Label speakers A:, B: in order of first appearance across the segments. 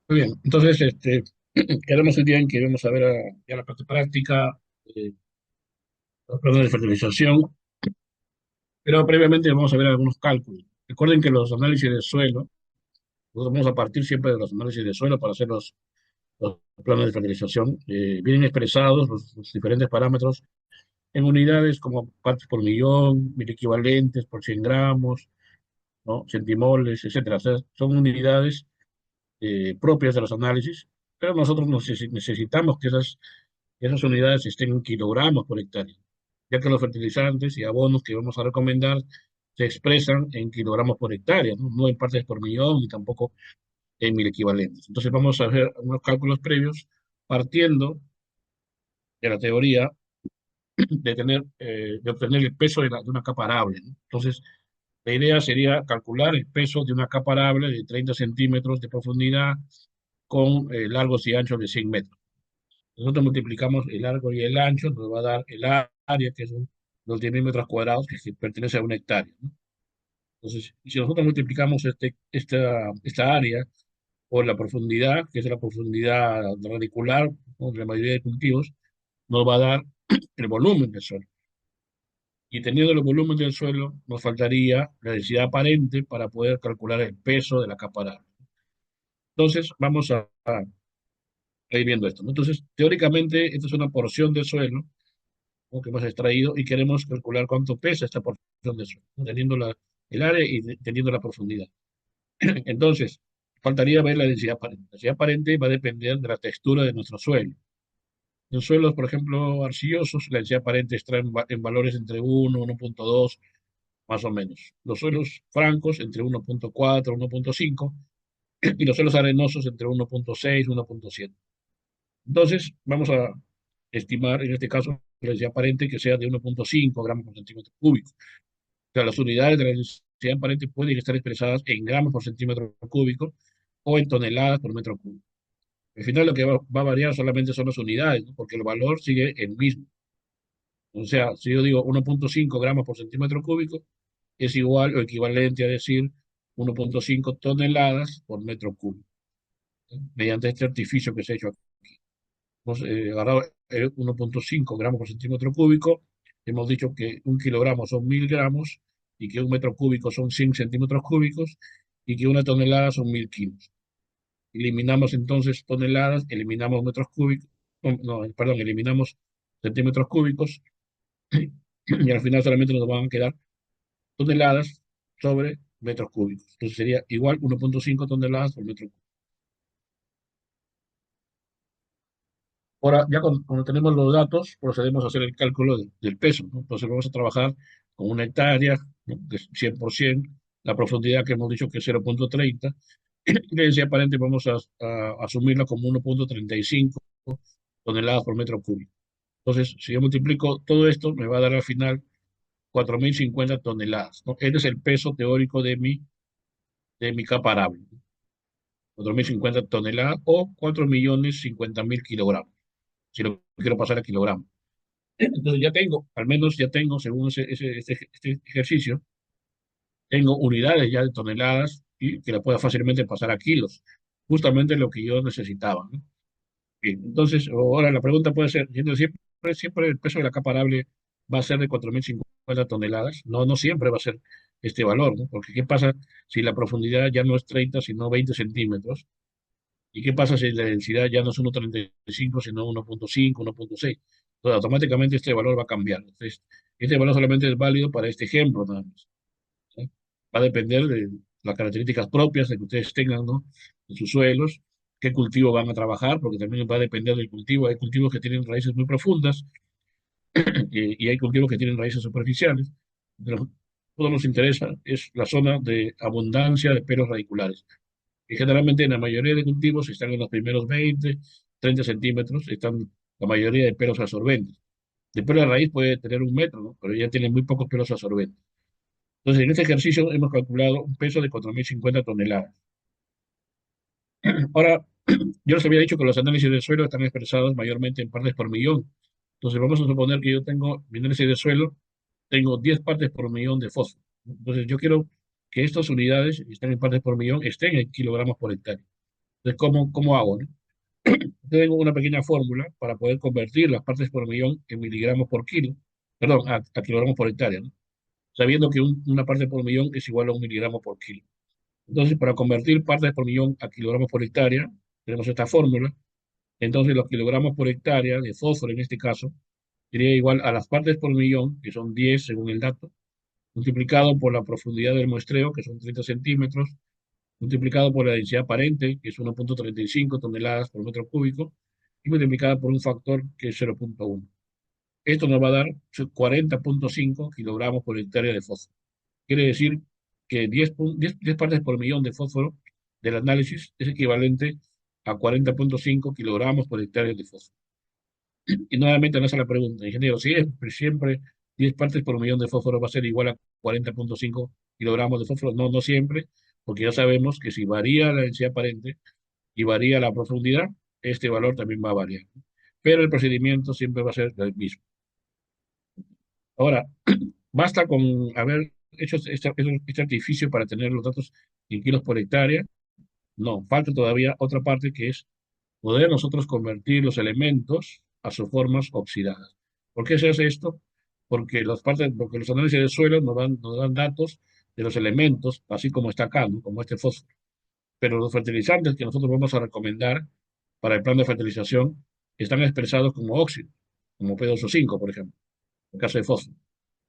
A: Muy bien, entonces quedamos el día en que vamos a ver ya la parte práctica, los planes de fertilización, pero previamente vamos a ver algunos cálculos. Recuerden que los análisis de suelo, nosotros vamos a partir siempre de los análisis de suelo para hacer los planes de fertilización. Vienen expresados los diferentes parámetros en unidades como partes por millón, mil equivalentes por 100 gramos, ¿no? Centimoles, etcétera. O sea, son unidades propias de los análisis, pero nosotros necesitamos que esas unidades estén en kilogramos por hectárea, ya que los fertilizantes y abonos que vamos a recomendar se expresan en kilogramos por hectárea, ¿no? No en partes por millón ni tampoco en mil equivalentes. Entonces vamos a hacer unos cálculos previos partiendo de la teoría de obtener el peso de una capa arable, ¿no? Entonces, la idea sería calcular el peso de una capa arable de 30 centímetros de profundidad con largos y anchos de 100 metros. Nosotros multiplicamos el largo y el ancho, nos va a dar el área, que son los 10.000 metros cuadrados, que pertenece a una hectárea, ¿no? Entonces, si nosotros multiplicamos esta área por la profundidad, que es la profundidad radicular, ¿no?, de la mayoría de cultivos, nos va a dar el volumen del suelo. Y teniendo el volumen del suelo, nos faltaría la densidad aparente para poder calcular el peso de la capa arable. Entonces, vamos a ir viendo esto, ¿no? Entonces, teóricamente, esta es una porción del suelo, ¿no?, que hemos extraído y queremos calcular cuánto pesa esta porción de suelo, ¿no?, teniendo el área y teniendo la profundidad. Entonces, faltaría ver la densidad aparente. La densidad aparente va a depender de la textura de nuestro suelo. En suelos, por ejemplo, arcillosos, la densidad aparente está en valores entre 1, 1,2, más o menos. Los suelos francos entre 1,4, 1,5 y los suelos arenosos entre 1,6, 1,7. Entonces, vamos a estimar en este caso la densidad aparente que sea de 1,5 gramos por centímetro cúbico. O sea, las unidades de la densidad aparente pueden estar expresadas en gramos por centímetro cúbico o en toneladas por metro cúbico. Al final lo que va a variar solamente son las unidades, ¿no?, porque el valor sigue el mismo. O sea, si yo digo 1,5 gramos por centímetro cúbico, es igual o equivalente a decir 1,5 toneladas por metro cúbico, ¿sí?, mediante este artificio que se ha hecho aquí. Hemos agarrado 1,5 gramos por centímetro cúbico, hemos dicho que un kilogramo son 1.000 gramos y que un metro cúbico son 100 centímetros cúbicos y que una tonelada son 1.000 kilos. Eliminamos entonces toneladas, eliminamos metros cúbicos, no, perdón, eliminamos centímetros cúbicos y al final solamente nos van a quedar toneladas sobre metros cúbicos. Entonces sería igual 1,5 toneladas por metro cúbico. Ahora, ya cuando tenemos los datos, procedemos a hacer el cálculo del peso, ¿no? Entonces vamos a trabajar con una hectárea, ¿no?, que es 100%, la profundidad que hemos dicho que es 0,30, y la densidad aparente vamos a asumirla como 1,35 toneladas por metro cúbico. Entonces, si yo multiplico todo esto, me va a dar al final 4.050 toneladas, ¿no? Ese es el peso teórico de mi capa arable, ¿no? 4.050 toneladas o 4.050.000 kilogramos, si lo quiero pasar a kilogramos. Entonces ya tengo, al menos ya tengo, según este ejercicio, tengo unidades ya de toneladas y que la pueda fácilmente pasar a kilos, justamente lo que yo necesitaba, ¿no? Bien, entonces, ahora la pregunta puede ser, siempre el peso de la capa arable va a ser de 4.050 toneladas. No, no siempre va a ser este valor, ¿no? Porque ¿qué pasa si la profundidad ya no es 30, sino 20 centímetros? ¿Y qué pasa si la densidad ya no es 1,35, sino 1,5, 1,6? Entonces, automáticamente este valor va a cambiar. Entonces, este valor solamente es válido para este ejemplo, nada más, ¿sí? Va a depender de las características propias de que ustedes tengan, ¿no?, de sus suelos, qué cultivo van a trabajar, porque también va a depender del cultivo. Hay cultivos que tienen raíces muy profundas y hay cultivos que tienen raíces superficiales. Pero todo nos interesa es la zona de abundancia de pelos radiculares. Y generalmente en la mayoría de cultivos están en los primeros 20, 30 centímetros, están la mayoría de pelos absorbentes. De pelo de raíz puede tener 1 metro, ¿no?, pero ya tiene muy pocos pelos absorbentes. Entonces, en este ejercicio hemos calculado un peso de 4.050 toneladas. Ahora, yo les había dicho que los análisis de suelo están expresados mayormente en partes por millón. Entonces, vamos a suponer que yo tengo mi análisis de suelo, tengo 10 partes por millón de fósforo. Entonces, yo quiero que estas unidades, que están en partes por millón, estén en kilogramos por hectárea. Entonces, ¿cómo hago, no? Tengo una pequeña fórmula para poder convertir las partes por millón en miligramos por kilo, perdón, a kilogramos por hectárea, ¿no? Sabiendo que una parte por millón es igual a un miligramo por kilo. Entonces, para convertir partes por millón a kilogramos por hectárea, tenemos esta fórmula. Entonces, los kilogramos por hectárea de fósforo en este caso sería igual a las partes por millón, que son 10 según el dato, multiplicado por la profundidad del muestreo, que son 30 centímetros, multiplicado por la densidad aparente, que es 1,35 toneladas por metro cúbico, y multiplicada por un factor que es 0,1. Esto nos va a dar 40,5 kilogramos por hectárea de fósforo. Quiere decir que 10 partes por millón de fósforo del análisis es equivalente a 40,5 kilogramos por hectárea de fósforo. Y nuevamente no hace la pregunta, ingeniero, siempre 10 partes por millón de fósforo va a ser igual a 40,5 kilogramos de fósforo. No, no siempre, porque ya sabemos que si varía la densidad aparente y varía la profundidad, este valor también va a variar. Pero el procedimiento siempre va a ser el mismo. Ahora, basta con haber hecho este artificio para tener los datos en kilos por hectárea. No, falta todavía otra parte que es poder nosotros convertir los elementos a sus formas oxidadas. ¿Por qué se hace esto? Porque los análisis de suelo nos dan datos de los elementos, así como está acá, ¿no? Como este fósforo. Pero los fertilizantes que nosotros vamos a recomendar para el plan de fertilización están expresados como óxido, como P2O5, por ejemplo, en el caso de fósforo.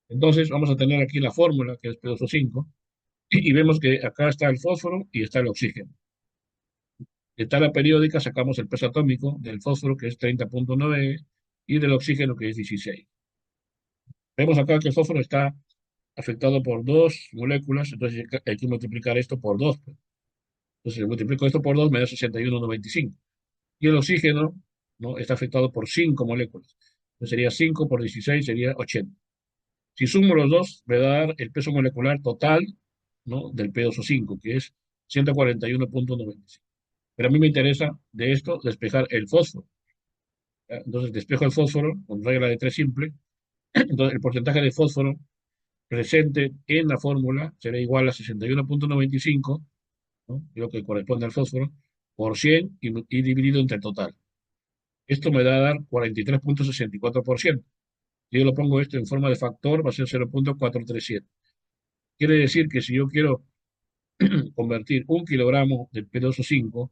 A: Entonces, vamos a tener aquí la fórmula, que es P2O5, y vemos que acá está el fósforo y está el oxígeno. De tabla periódica sacamos el peso atómico del fósforo, que es 30,9, y del oxígeno, que es 16. Vemos acá que el fósforo está afectado por dos moléculas, entonces hay que multiplicar esto por 2. Entonces, si multiplico esto por 2 me da 61,95. Y el oxígeno, ¿no?, está afectado por 5 moléculas. Entonces sería 5 por 16, sería 80. Si sumo los dos, me va a dar el peso molecular total, ¿no?, del P2O5, que es 141,95. Pero a mí me interesa de esto despejar el fósforo. ¿Ya? Entonces despejo el fósforo con regla de tres simple. Entonces el porcentaje de fósforo presente en la fórmula será igual a 61,95, ¿no?, lo que corresponde al fósforo, por 100 y dividido entre el total. Esto me da a dar 43,64%. Si yo lo pongo esto en forma de factor, va a ser 0,437. Quiere decir que si yo quiero convertir 1 kilogramo de P2O5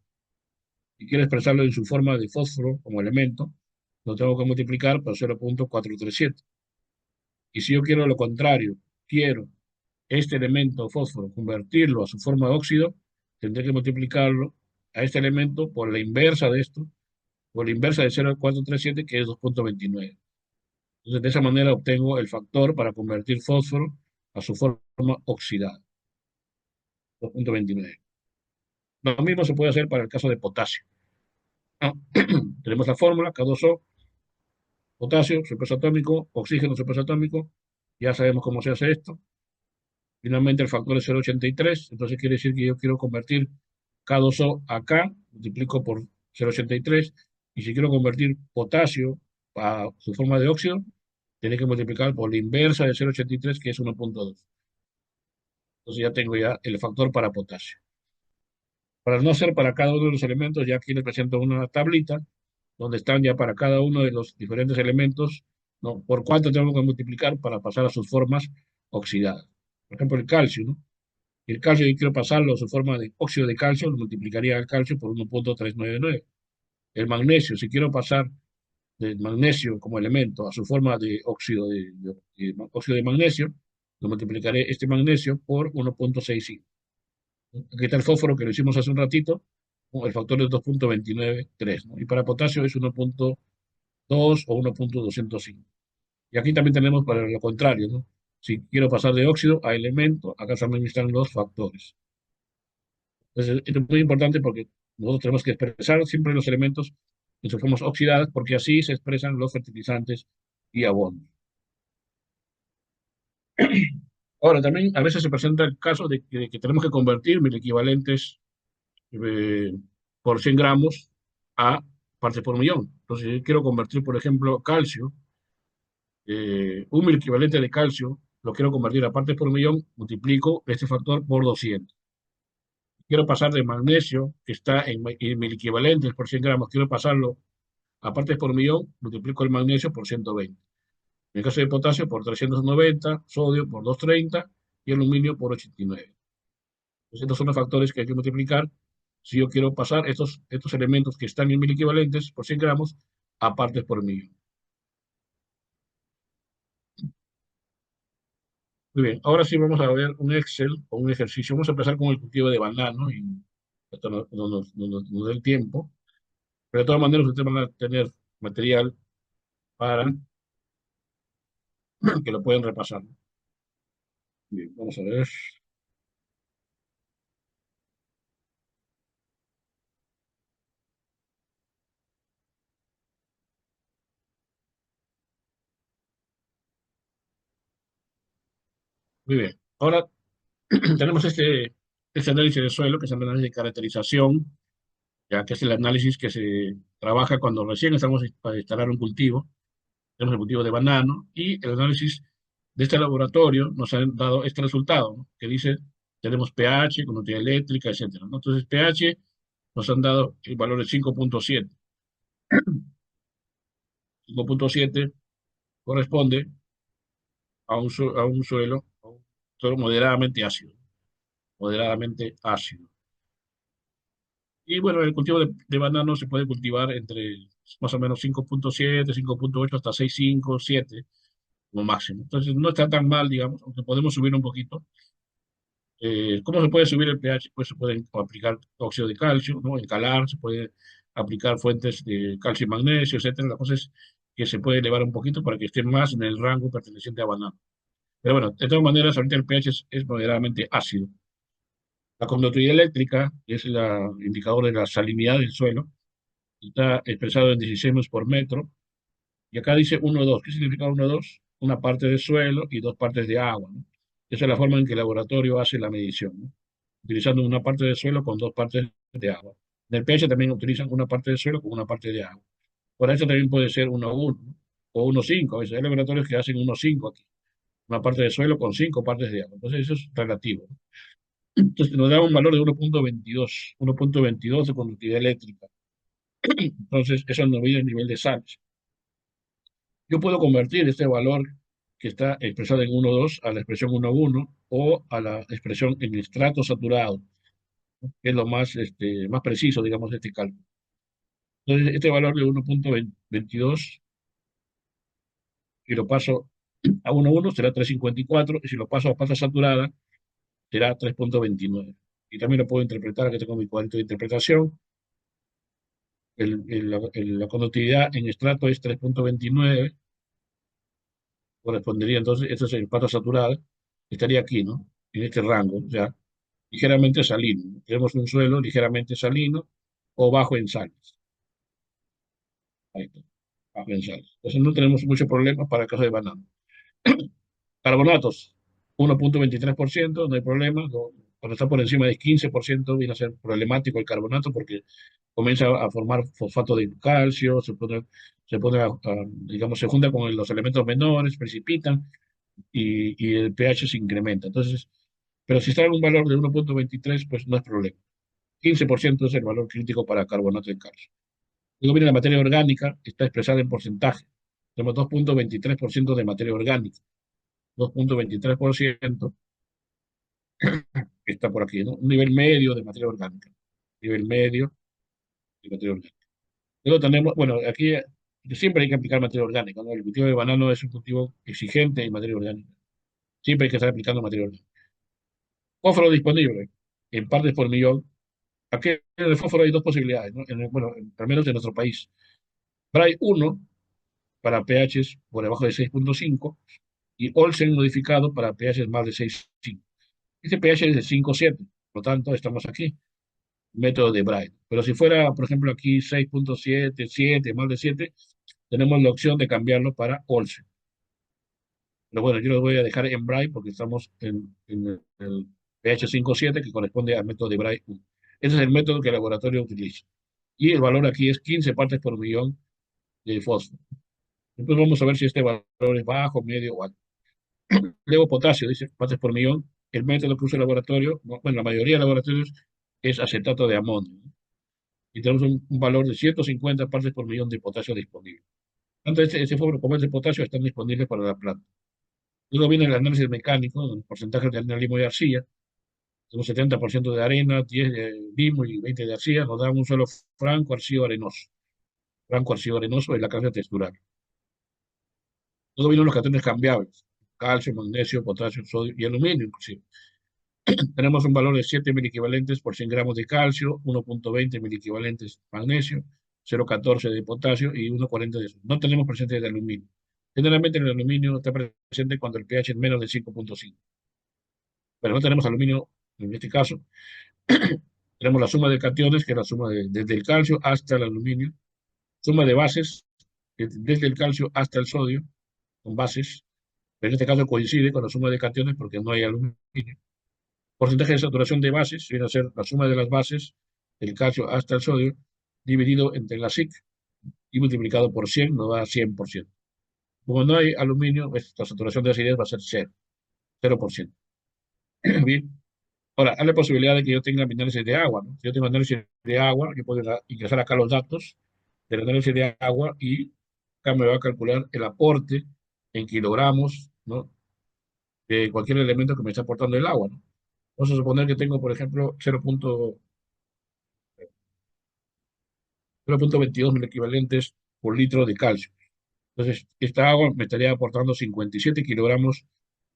A: y quiero expresarlo en su forma de fósforo como elemento, lo tengo que multiplicar por 0,437. Y si yo quiero lo contrario, quiero este elemento fósforo convertirlo a su forma de óxido, tendré que multiplicarlo a este elemento por la inversa de esto, por la inversa de 0,437, que es 2,29. Entonces, de esa manera obtengo el factor para convertir fósforo a su forma oxidada, 2,29. Lo mismo se puede hacer para el caso de potasio, ¿no? Tenemos la fórmula K2O, potasio, su peso atómico, oxígeno, su peso atómico. Ya sabemos cómo se hace esto. Finalmente el factor es 0,83, entonces quiere decir que yo quiero convertir K2O a K, multiplico por 0,83, y si quiero convertir potasio a su forma de óxido, tiene que multiplicar por la inversa de 0,83, que es 1,2. Entonces ya tengo ya el factor para potasio. Para no ser para cada uno de los elementos, ya aquí les presento una tablita donde están ya para cada uno de los diferentes elementos, ¿no?, por cuánto tengo que multiplicar para pasar a sus formas oxidadas. Por ejemplo, el calcio, ¿no? El calcio, yo quiero pasarlo a su forma de óxido de calcio, lo multiplicaría el calcio por 1,399. El magnesio, si quiero pasar del magnesio como elemento a su forma de óxido de magnesio, lo multiplicaré este magnesio por 1,65. Aquí está el fósforo que lo hicimos hace un ratito, ¿no? El factor es 2,293, ¿no? Y para potasio es 1,2 o 1,205. Y aquí también tenemos para lo contrario, ¿no? Si quiero pasar de óxido a elemento, acá también están los factores. Entonces, esto es muy importante porque nosotros tenemos que expresar siempre los elementos en sus formas oxidadas, porque así se expresan los fertilizantes y abonos. Ahora, también a veces se presenta el caso de que tenemos que convertir mil equivalentes eh, por 100 gramos a partes por millón. Entonces, si yo quiero convertir, por ejemplo, calcio, un mil equivalente de calcio, lo quiero convertir a partes por millón, multiplico este factor por 200. Quiero pasar de magnesio, que está en mil equivalentes por 100 gramos, quiero pasarlo a partes por millón, multiplico el magnesio por 120. En el caso de potasio, por 390, sodio por 230 y aluminio por 89. Entonces, estos son los factores que hay que multiplicar si yo quiero pasar estos elementos que están en mil equivalentes por 100 gramos a partes por millón. Muy bien, ahora sí vamos a ver un Excel o un ejercicio. Vamos a empezar con el cultivo de banano y esto nos dé el tiempo. Pero de todas maneras, ustedes van a tener material para que lo pueden repasar. Bien, vamos a ver. Muy bien. Ahora tenemos este análisis de suelo, que es el análisis de caracterización, ya que es el análisis que se trabaja cuando recién estamos para instalar un cultivo. Tenemos el cultivo de banano y el análisis de este laboratorio nos ha dado este resultado, ¿no? Que dice, tenemos pH, conductividad eléctrica, etcétera, ¿no? Entonces, pH nos han dado el valor de 5.7. 5.7 corresponde a un suelo moderadamente ácido, moderadamente ácido. Y bueno, el cultivo de banano se puede cultivar entre más o menos 5.7, 5.8 hasta 6.5, 7 como máximo. Entonces no está tan mal, digamos, aunque podemos subir un poquito. ¿Cómo se puede subir el pH? Pues se puede aplicar óxido de calcio, ¿no? Encalar, se puede aplicar fuentes de calcio y magnesio, etcétera. La cosa es que se puede elevar un poquito para que esté más en el rango perteneciente a banano. Pero bueno, de todas maneras, ahorita el pH es moderadamente ácido. La conductividad eléctrica, que es el indicador de la salinidad del suelo, está expresado en 16 mol por metro. Y acá dice 1,2. ¿Qué significa 1,2? Una parte de suelo y dos partes de agua, ¿no? Esa es la forma en que el laboratorio hace la medición, ¿no? Utilizando una parte de suelo con dos partes de agua. En el pH también utilizan una parte de suelo con una parte de agua. Por eso también puede ser 1,1, ¿no? O 1,5. A veces hay laboratorios que hacen 1,5 aquí. Una parte de suelo con cinco partes de agua. Entonces eso es relativo, ¿no? Entonces nos da un valor de 1.22, 1.22 de conductividad eléctrica. Entonces eso nos mide el nivel de sales. Yo puedo convertir este valor que está expresado en 1,2 a la expresión 1,1 o a la expresión en estrato saturado, que es lo más preciso, digamos, de este cálculo. Entonces, este valor de 1.22, si lo paso a 1,1 será 3,54 y si lo paso a pata saturada será 3.29. Y también lo puedo interpretar, aquí tengo mi cuadrito de interpretación. La conductividad en estrato es 3.29, correspondería entonces, esto es en pata saturada, estaría aquí, ¿no? En este rango, o sea, ligeramente salino, ¿no? Tenemos un suelo ligeramente salino o bajo en sales. Ahí está, bajo en sales. Entonces no tenemos mucho problema para el caso de banano. Carbonatos, 1.23%, no hay problema. Cuando está por encima del 15% viene a ser problemático el carbonato porque comienza a formar fosfato de calcio, digamos, se junta con los elementos menores, precipitan y el pH se incrementa. Entonces, pero si está en un valor de 1.23, pues no es problema. 15% es el valor crítico para carbonato de calcio. Luego viene la materia orgánica, está expresada en porcentaje. Tenemos 2.23% de materia orgánica. 2.23% está por aquí, ¿no? Un nivel medio de materia orgánica. Nivel medio de materia orgánica. Luego tenemos, bueno, aquí siempre hay que aplicar materia orgánica, ¿no? El cultivo de banano es un cultivo exigente en materia orgánica. Siempre hay que estar aplicando materia orgánica. Fósforo disponible en partes por millón. Aquí en el fósforo hay dos posibilidades, ¿no? Bueno, al menos en nuestro país. Bray 1 para pHs por debajo de 6.5 y Olsen modificado para pHs más de 6.5. Este pH es de 5.7, por lo tanto estamos aquí, método de Bray. Pero si fuera, por ejemplo, aquí 6.7, 7, más de 7, tenemos la opción de cambiarlo para Olsen. Pero bueno, yo lo voy a dejar en Bray porque estamos en el pH 5.7 que corresponde al método de Bray 1. Ese es el método que el laboratorio utiliza. Y el valor aquí es 15 partes por millón de fósforo. Entonces vamos a ver si este valor es bajo, medio o alto. Luego potasio, dice partes por millón. El método que usa el laboratorio, bueno, la mayoría de laboratorios es acetato de amonio, ¿no? Y tenemos un valor de 150 partes por millón de potasio disponible. Tanto ese fósforo como ese potasio están disponibles para la planta. Luego viene el análisis mecánico, el porcentaje de arena, limo y arcilla. Tenemos 70% de arena, 10 de limo y 20 de arcilla. Nos da un suelo franco, arcillo arenoso. Franco, arcillo arenoso es la carga textural. Luego vienen los cationes cambiables. Calcio, magnesio, potasio, sodio y aluminio, inclusive. Tenemos un valor de 7 miliequivalentes por 100 gramos de calcio, 1,20 miliequivalentes de magnesio, 0,14 de potasio y 1,40 de sodio. No tenemos presente de aluminio. Generalmente el aluminio está presente cuando el pH es menos de 5,5. Pero no tenemos aluminio en este caso. Tenemos la suma de cationes, que es la suma desde el calcio hasta el aluminio. Suma de bases, desde el calcio hasta el sodio, con bases. Pero en este caso coincide con la suma de cationes porque no hay aluminio. Porcentaje de saturación de bases viene a ser la suma de las bases del calcio hasta el sodio dividido entre la SiC y multiplicado por 100 nos da 100%. Como no hay aluminio, pues, la saturación de acidez va a ser 0, 0%. Bien. Ahora, hay la posibilidad de que yo tenga mi análisis de agua, ¿no? Si yo tengo análisis de agua, yo puedo ingresar acá los datos del análisis de agua y acá me va a calcular el aporte en kilogramos, ¿no? De cualquier elemento que me está aportando el agua, ¿no? Vamos a suponer que tengo, por ejemplo, 0,22 mil equivalentes por litro de calcio. Entonces, esta agua me estaría aportando 57 kilogramos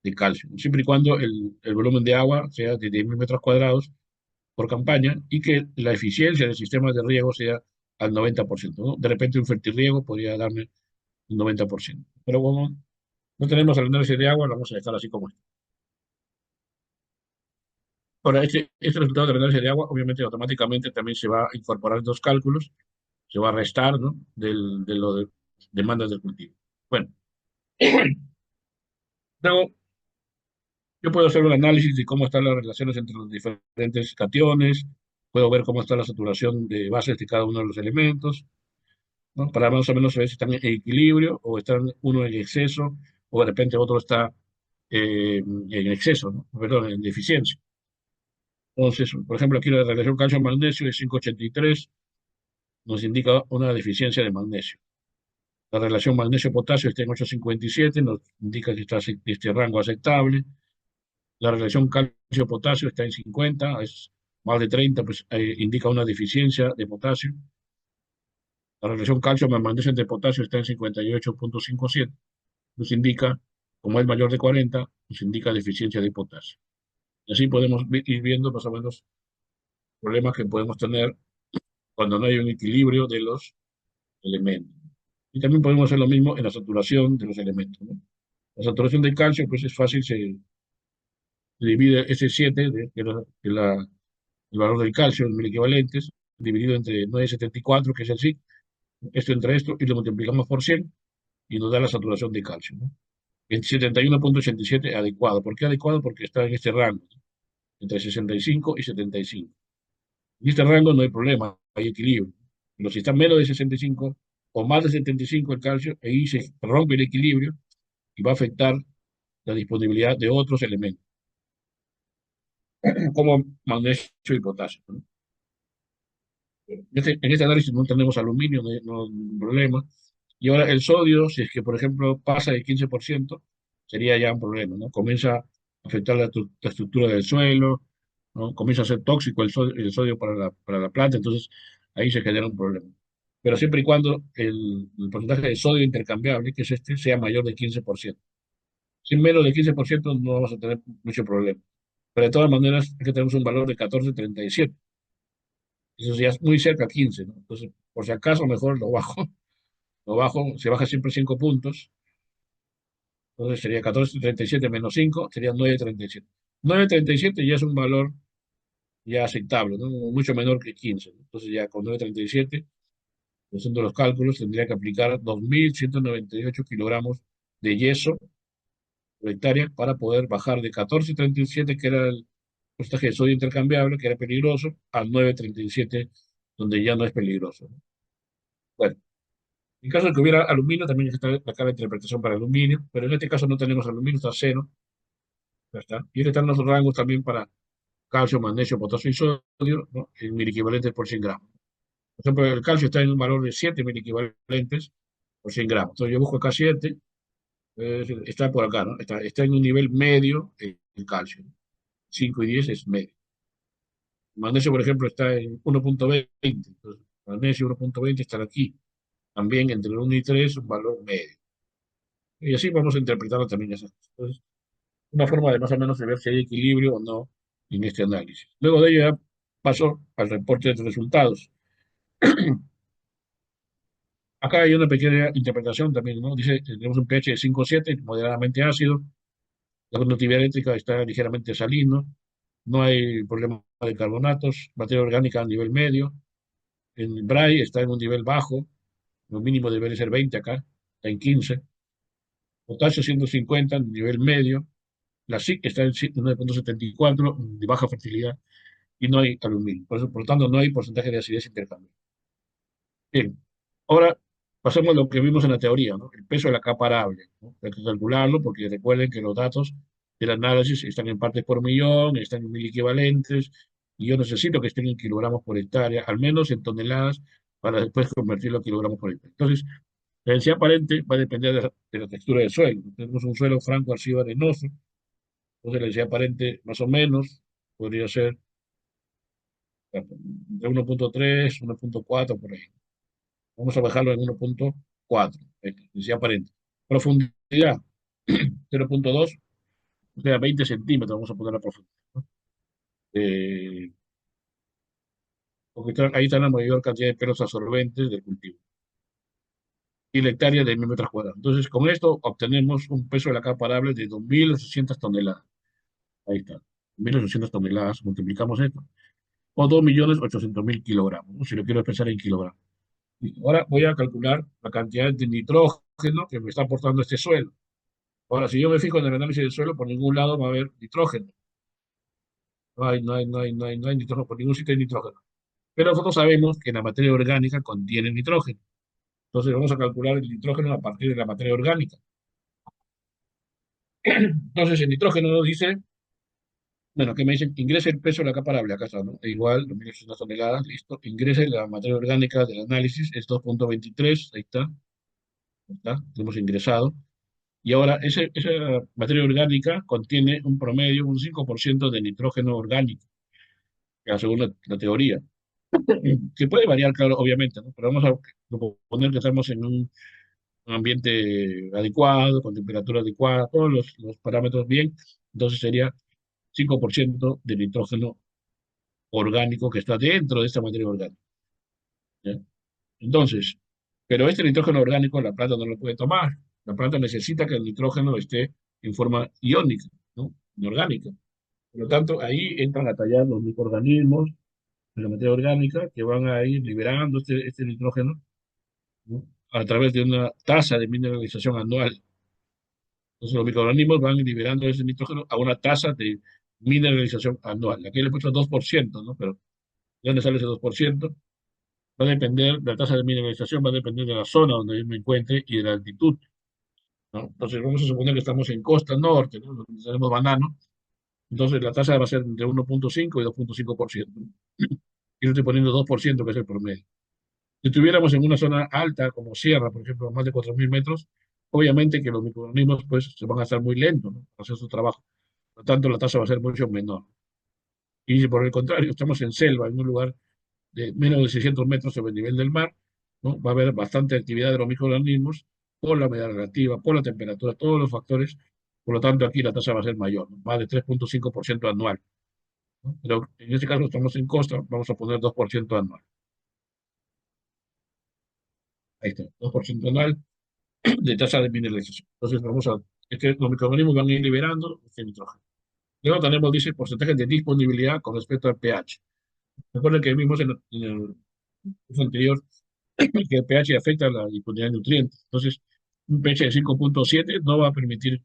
A: de calcio, siempre y cuando el volumen de agua sea de 10.000 metros cuadrados por campaña y que la eficiencia del sistema de riego sea al 90%, ¿no? De repente un fertirriego podría darme un 90%. Pero como no tenemos el análisis de agua, lo vamos a dejar así como está. Ahora, este resultado del análisis de agua, obviamente, automáticamente también se va a incorporar en dos cálculos, se va a restar, ¿no? De lo de demandas del cultivo. Bueno, luego yo puedo hacer un análisis de cómo están las relaciones entre los diferentes cationes, puedo ver cómo está la saturación de bases de cada uno de los elementos, ¿no? Para más o menos saber si están en equilibrio o están uno en exceso o de repente otro está en exceso, ¿no? Perdón, en deficiencia. Entonces, por ejemplo, aquí la relación calcio-magnesio es 5,83, nos indica una deficiencia de magnesio. La relación magnesio-potasio está en 8,57, nos indica que está en este rango aceptable. La relación calcio-potasio está en 50, es más de 30, pues indica una deficiencia de potasio. La relación calcio-magnesio entre potasio está en 58,57, nos indica, como es mayor de 40, nos indica deficiencia de potasio. Y así podemos ir viendo más o menos problemas que podemos tener cuando no hay un equilibrio de los elementos. Y también podemos hacer lo mismo en la saturación de los elementos, ¿no? La saturación del calcio, pues es fácil, se divide ese 7, el valor del calcio en mil equivalentes, dividido entre 9,74, que es el SiC, esto entre esto, y lo multiplicamos por 100 y nos da la saturación de calcio, ¿no? En 71,87 adecuado. ¿Por qué adecuado? Porque está en este rango, ¿no? Entre 65 y 75. En este rango no hay problema, hay equilibrio. Pero si está menos de 65 o más de 75 el calcio, ahí se rompe el equilibrio y va a afectar la disponibilidad de otros elementos, como magnesio y potasio, ¿no? En este análisis no tenemos aluminio, no hay ningún problema. Y ahora el sodio, si es que, por ejemplo, pasa de 15%, sería ya un problema, ¿no? Comienza a afectar la estructura del suelo, ¿no? Comienza a ser tóxico el sodio para la planta, entonces ahí se genera un problema. Pero siempre y cuando el porcentaje de sodio intercambiable, que es este, sea mayor de 15%. Si menos de 15% no vamos a tener mucho problema. Pero de todas maneras, es que tenemos un valor de 14,37. Eso ya es muy cerca a 15, ¿no? Entonces, por si acaso, mejor lo bajo. Lo bajo, se baja siempre 5 puntos. Entonces sería 14,37 menos 5 sería 9,37. 9,37 ya es un valor ya aceptable, ¿no? Mucho menor que 15, ¿no? Entonces ya con 9,37, haciendo los cálculos, tendría que aplicar 2.198 kilogramos de yeso por hectárea para poder bajar de 14,37, que era el porcentaje de sodio intercambiable, que era peligroso, a 9,37, donde ya no es peligroso, ¿no? Bueno, en caso de que hubiera aluminio, también está acá la interpretación para aluminio, pero en este caso no tenemos aluminio, está cero, ya está. Y están los rangos también para calcio, magnesio, potasio y sodio, ¿no? En miliequivalentes por 100 gramos. Por ejemplo, el calcio está en un valor de 7 miliequivalentes por 100 gramos. Entonces yo busco acá 7, está por acá, ¿no? Está en un nivel medio el calcio. 5 y 10 es medio. El magnesio, por ejemplo, está en 1,20. Entonces, magnesio 1,20 está aquí. También entre el 1 y 3, un valor medio. Y así vamos a interpretarlo también esas cosas. Entonces, una forma de más o menos de ver si hay equilibrio o no en este análisis. Luego de ello ya paso al reporte de resultados. Acá hay una pequeña interpretación también, ¿no? Dice, tenemos un pH de 5,7, moderadamente ácido, la conductividad eléctrica está ligeramente salino, no hay problema de carbonatos, materia orgánica a nivel medio, el Bray está en un nivel bajo, lo mínimo debería ser 20 acá, está en 15, potasio 150, nivel medio, la SIC está en 9,74, de baja fertilidad, y no hay aluminio. Por lo tanto, no hay porcentaje de acidez intercambio. Bien, ahora pasemos a lo que vimos en la teoría, ¿no? El peso de la capa arable, ¿no? Hay que calcularlo porque recuerden que los datos del análisis están en partes por millón, están en mil equivalentes, y yo necesito que estén en kilogramos por hectárea, al menos en toneladas, para después convertirlo a kilogramos por hectárea. Entonces, la densidad aparente va a depender de la textura del suelo. Tenemos un suelo franco, arcillo arenoso, entonces la densidad aparente más o menos podría ser de 1,3, 1,4 por ahí. Vamos a bajarlo en 1,4, densidad aparente. Profundidad, 0,2, o sea, 20 centímetros, vamos a poner la profundidad, ¿no? Eh, Porque ahí está la mayor cantidad de pelos absorbentes del cultivo. Y la hectárea de 1.000 metros cuadrados. Entonces, con esto obtenemos un peso de la capa arable de 2.800 toneladas. Ahí está, 1.800 toneladas, multiplicamos esto, o 2.800.000 kilogramos, ¿no? Si lo quiero expresar en kilogramos. Y ahora voy a calcular la cantidad de nitrógeno que me está aportando este suelo. Ahora, si yo me fijo en el análisis del suelo, por ningún lado va a haber nitrógeno. No hay nitrógeno, por ningún sitio hay nitrógeno. Pero nosotros sabemos que la materia orgánica contiene nitrógeno. Entonces vamos a calcular el nitrógeno a partir de la materia orgánica. Entonces el nitrógeno nos dice, bueno, que me dicen, ingrese el peso de la capa arable, acá está, ¿no? E igual, 2.800 toneladas, listo. Ingrese la materia orgánica del análisis, es 2,23, ahí está, lo hemos ingresado. Y ahora, esa materia orgánica contiene un promedio, un 5% de nitrógeno orgánico, ya según la teoría, que puede variar, claro, obviamente, ¿no? Pero vamos a suponer que estamos en un ambiente adecuado, con temperatura adecuada, todos los parámetros bien, entonces sería 5% de nitrógeno orgánico que está dentro de esta materia orgánica, ¿ya? Entonces, pero este nitrógeno orgánico la planta no lo puede tomar. La planta necesita que el nitrógeno esté en forma iónica, ¿no? Inorgánica. Por lo tanto, ahí entran a tallar los microorganismos de la materia orgánica que van a ir liberando este nitrógeno, ¿no? A través de una tasa de mineralización anual. Entonces, los microorganismos van liberando ese nitrógeno a una tasa de mineralización anual. Aquí le he puesto 2%, ¿no? Pero ¿de dónde sale ese 2%? Va a depender, la tasa de mineralización va a depender de la zona donde yo me encuentre y de la altitud, ¿no? Entonces, vamos a suponer que estamos en costa norte, ¿no? Donde tenemos banano. Entonces, la tasa va a ser entre 1,5 y 2,5%. Y yo estoy poniendo 2%, que es el promedio. Si estuviéramos en una zona alta, como sierra, por ejemplo, más de 4.000 metros, obviamente que los microorganismos pues, se van a estar muy lentos, ¿no? Para hacer su trabajo. Por lo tanto, la tasa va a ser mucho menor. Y si por el contrario estamos en selva, en un lugar de menos de 600 metros sobre el nivel del mar, ¿no? Va a haber bastante actividad de los microorganismos por la humedad relativa, por la temperatura, todos los factores. Por lo tanto, aquí la tasa va a ser mayor, ¿no? Más de 3,5% anual, ¿no? Pero en este caso estamos en costa, vamos a poner 2% anual. Ahí está, 2% anual de tasa de mineralización. Entonces, los microorganismos van a ir liberando este nitrógeno. Luego tenemos, dice, porcentaje de disponibilidad con respecto al pH. Recuerden que vimos en el curso anterior que el pH afecta a la disponibilidad de nutrientes. Entonces, un pH de 5,7 no va a permitir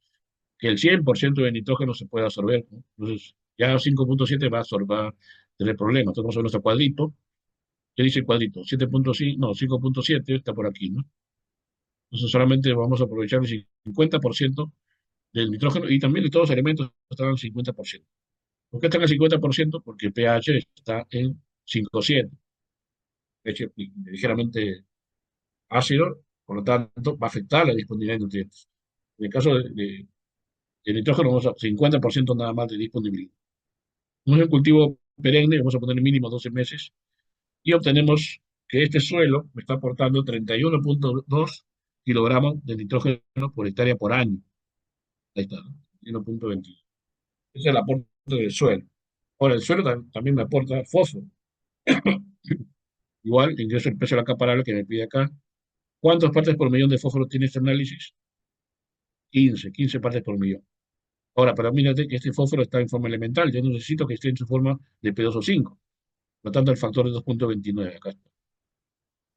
A: que el 100% de nitrógeno se pueda absorber, ¿no? Entonces, ya 5,7 va a tener problemas. Entonces, vamos a ver nuestro cuadrito. ¿Qué dice el cuadrito? 7,5, no, 5,7 está por aquí, ¿no? Entonces, solamente vamos a aprovechar el 50% del nitrógeno y también de todos los elementos estarán al 50%. ¿Por qué está en el 50%? Porque el pH está en 5,7, pH ligeramente ácido, por lo tanto va a afectar la disponibilidad de nutrientes. En el caso de nitrógeno, vamos a 50% nada más de disponibilidad. No es un cultivo perenne, vamos a poner mínimo 12 meses, y obtenemos que este suelo me está aportando 31,2 kilogramos de nitrógeno por hectárea por año. Ahí está, ¿no? 1,21. Ese es el aporte del suelo. Ahora, el suelo también me aporta fósforo. Igual, ingreso el peso de la capa que me pide acá. ¿Cuántas partes por millón de fósforo tiene este análisis? 15 partes por millón. Ahora, pero mírate que este fósforo está en forma elemental. Yo necesito que esté en su forma de P2O5. Por lo tanto, el factor es 2,29 acá está.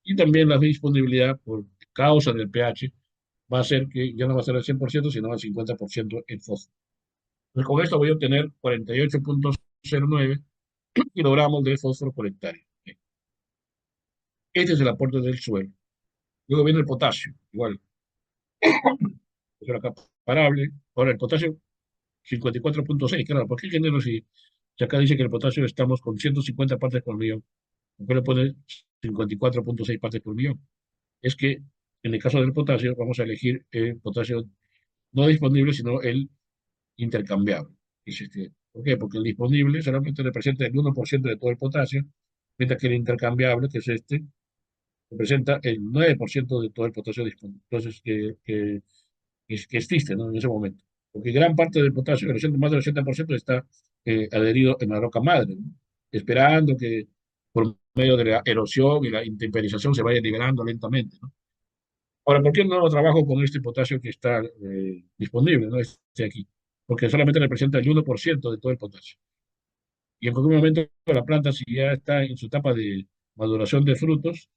A: Y también la disponibilidad por causa del pH va a ser que ya no va a ser el 100%, sino el 50% en fósforo. Entonces, con esto voy a obtener 48,09 kilogramos de fósforo por hectárea. Este es el aporte del suelo. Luego viene el potasio, igual, es la capa comparable. Ahora, el potasio, 54,6. Claro, ¿por qué género si acá dice que el potasio estamos con 150 partes por millón? ¿Por qué le pone 54,6 partes por millón? Es que en el caso del potasio vamos a elegir el potasio no disponible, sino el intercambiable. ¿Por qué? Porque el disponible solamente representa el 1% de todo el potasio, mientras que el intercambiable, que es este, representa el 9% de todo el potasio disponible. Entonces, que existe, ¿no? En ese momento. Porque gran parte del potasio, más del 80% está adherido en la roca madre, ¿no? Esperando que por medio de la erosión y la intemperización se vaya liberando lentamente, ¿no? Ahora, ¿por qué no lo trabajo con este potasio que está disponible, ¿no? Este aquí? Porque solamente representa el 1% de todo el potasio. Y en cualquier momento la planta, si ya está en su etapa de maduración de frutos,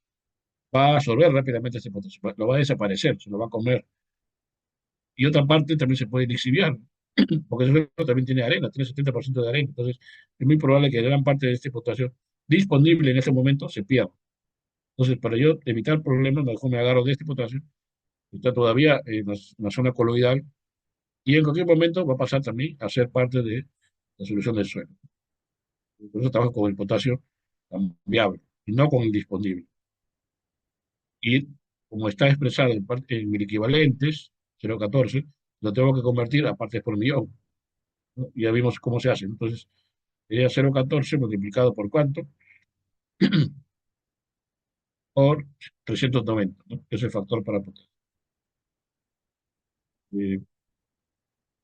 A: va a absorber rápidamente este potasio, lo va a desaparecer, se lo va a comer. Y otra parte también se puede lixiviar, porque ese suelo también tiene arena, tiene 70% de arena. Entonces, es muy probable que gran parte de este potasio disponible en ese momento se pierda. Entonces, para yo evitar problemas, mejor me agarro de este potasio, que está todavía en la zona coloidal, y en cualquier momento va a pasar también a ser parte de la solución del suelo. Por eso trabajo con el potasio cambiable y no con el disponible. Y como está expresado en mil equivalentes, 0,14, lo tengo que convertir a partes por millón, ¿no? Y ya vimos cómo se hace. Entonces, sería 0,14 multiplicado por cuánto, por 390, ¿no? Que es el factor para potasio. Eh,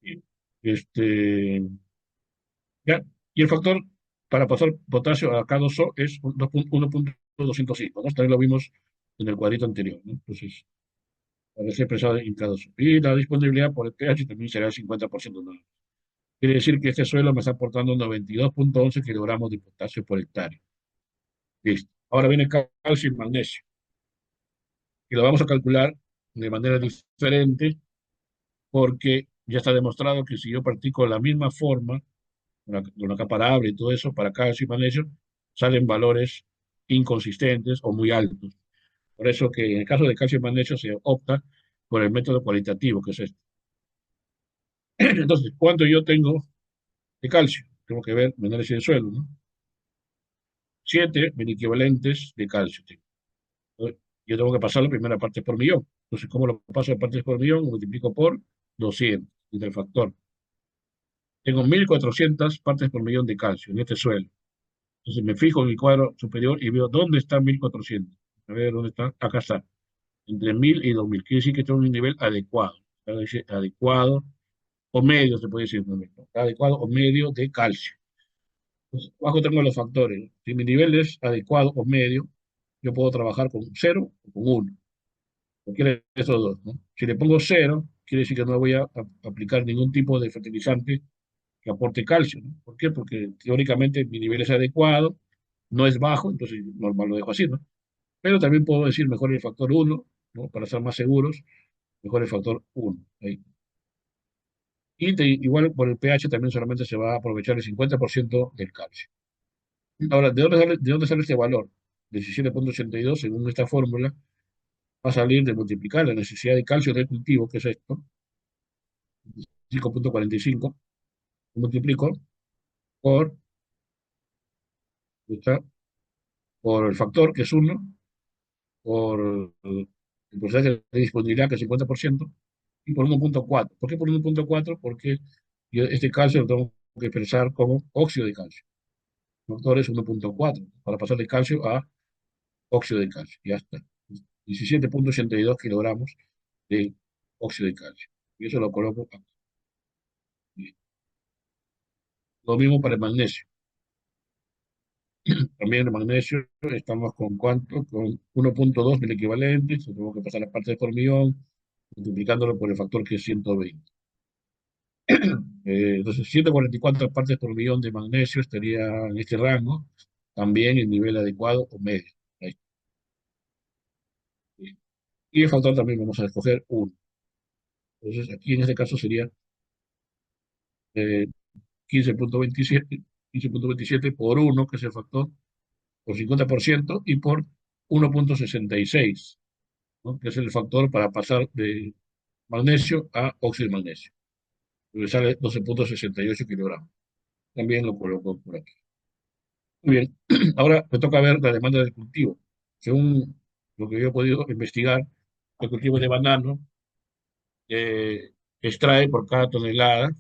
A: y, este, ya. Y el factor para pasar potasio a K2O es 1,205, ¿no? También lo vimos en el cuadrito anterior, ¿no? Entonces, parece expresado en K2O. Y la disponibilidad por el pH también será el 50%, ¿no? Quiere decir que este suelo me está aportando 92,11 kilogramos de potasio por hectárea. Listo. Ahora viene calcio y magnesio. Y lo vamos a calcular de manera diferente porque ya está demostrado que si yo practico la misma forma, con la capa arable y todo eso, para calcio y magnesio, salen valores inconsistentes o muy altos. Por eso que en el caso de calcio y magnesio se opta por el método cualitativo, que es este. Entonces, ¿cuánto yo tengo de calcio? Tengo que ver mi análisis del suelo, ¿no? 7 equivalentes de calcio tengo. Entonces, yo tengo que pasar la primera parte por millón. Entonces, ¿cómo lo paso de partes por millón? Lo multiplico por 200, entre el factor. Tengo 1.400 partes por millón de calcio en este suelo. Entonces me fijo en el cuadro superior y veo dónde está 1.400. A ver, ¿dónde está? Acá está. Entre 1.000 y 2.000. Quiere decir que tengo un nivel adecuado. Adecuado o medio, se puede decir también, ¿no? Adecuado o medio de calcio. Entonces, abajo tengo los factores. Si mi nivel es adecuado o medio, yo puedo trabajar con cero o con uno. Cualquiera de esos dos, ¿no? Si le pongo cero, quiere decir que no voy a aplicar ningún tipo de fertilizante que aporte calcio, ¿no? ¿Por qué? Porque teóricamente mi nivel es adecuado, no es bajo, entonces normal lo dejo así, ¿no? Pero también puedo decir mejor el factor uno, ¿no? Para estar más seguros, mejor el factor uno. Ahí. Y igual por el pH también solamente se va a aprovechar el 50% del calcio. Ahora, ¿de dónde sale este valor? 17,82 según esta fórmula, va a salir de multiplicar la necesidad de calcio del cultivo, que es esto, 5,45, multiplico por, está, por el factor, que es uno, por el porcentaje de disponibilidad, que es 50%, y por 1,4. ¿Por qué por 1,4? Porque yo este calcio lo tengo que expresar como óxido de calcio. El factor es 1,4 para pasar de calcio a óxido de calcio. Ya está. 17,82 kilogramos de óxido de calcio. Y eso lo coloco aquí. Lo mismo para el magnesio. También el magnesio estamos con cuánto, con 1,2 del equivalente, tengo que pasar las partes por millón, multiplicándolo por el factor que es 120. Entonces, 144 partes por millón de magnesio estaría en este rango, también en nivel adecuado o medio. Ahí está. Y el factor también vamos a escoger uno. Entonces, aquí en este caso sería eh, 15,27, 15,27 por uno, que es el factor, por 50%, y por 1,66, ¿no? Que es el factor para pasar de magnesio a óxido de magnesio. Me sale 12,68 kilogramos. También lo coloco por aquí. Muy bien. Ahora me toca ver la demanda del cultivo. Según lo que yo he podido investigar, el cultivo de banano extrae por cada tonelada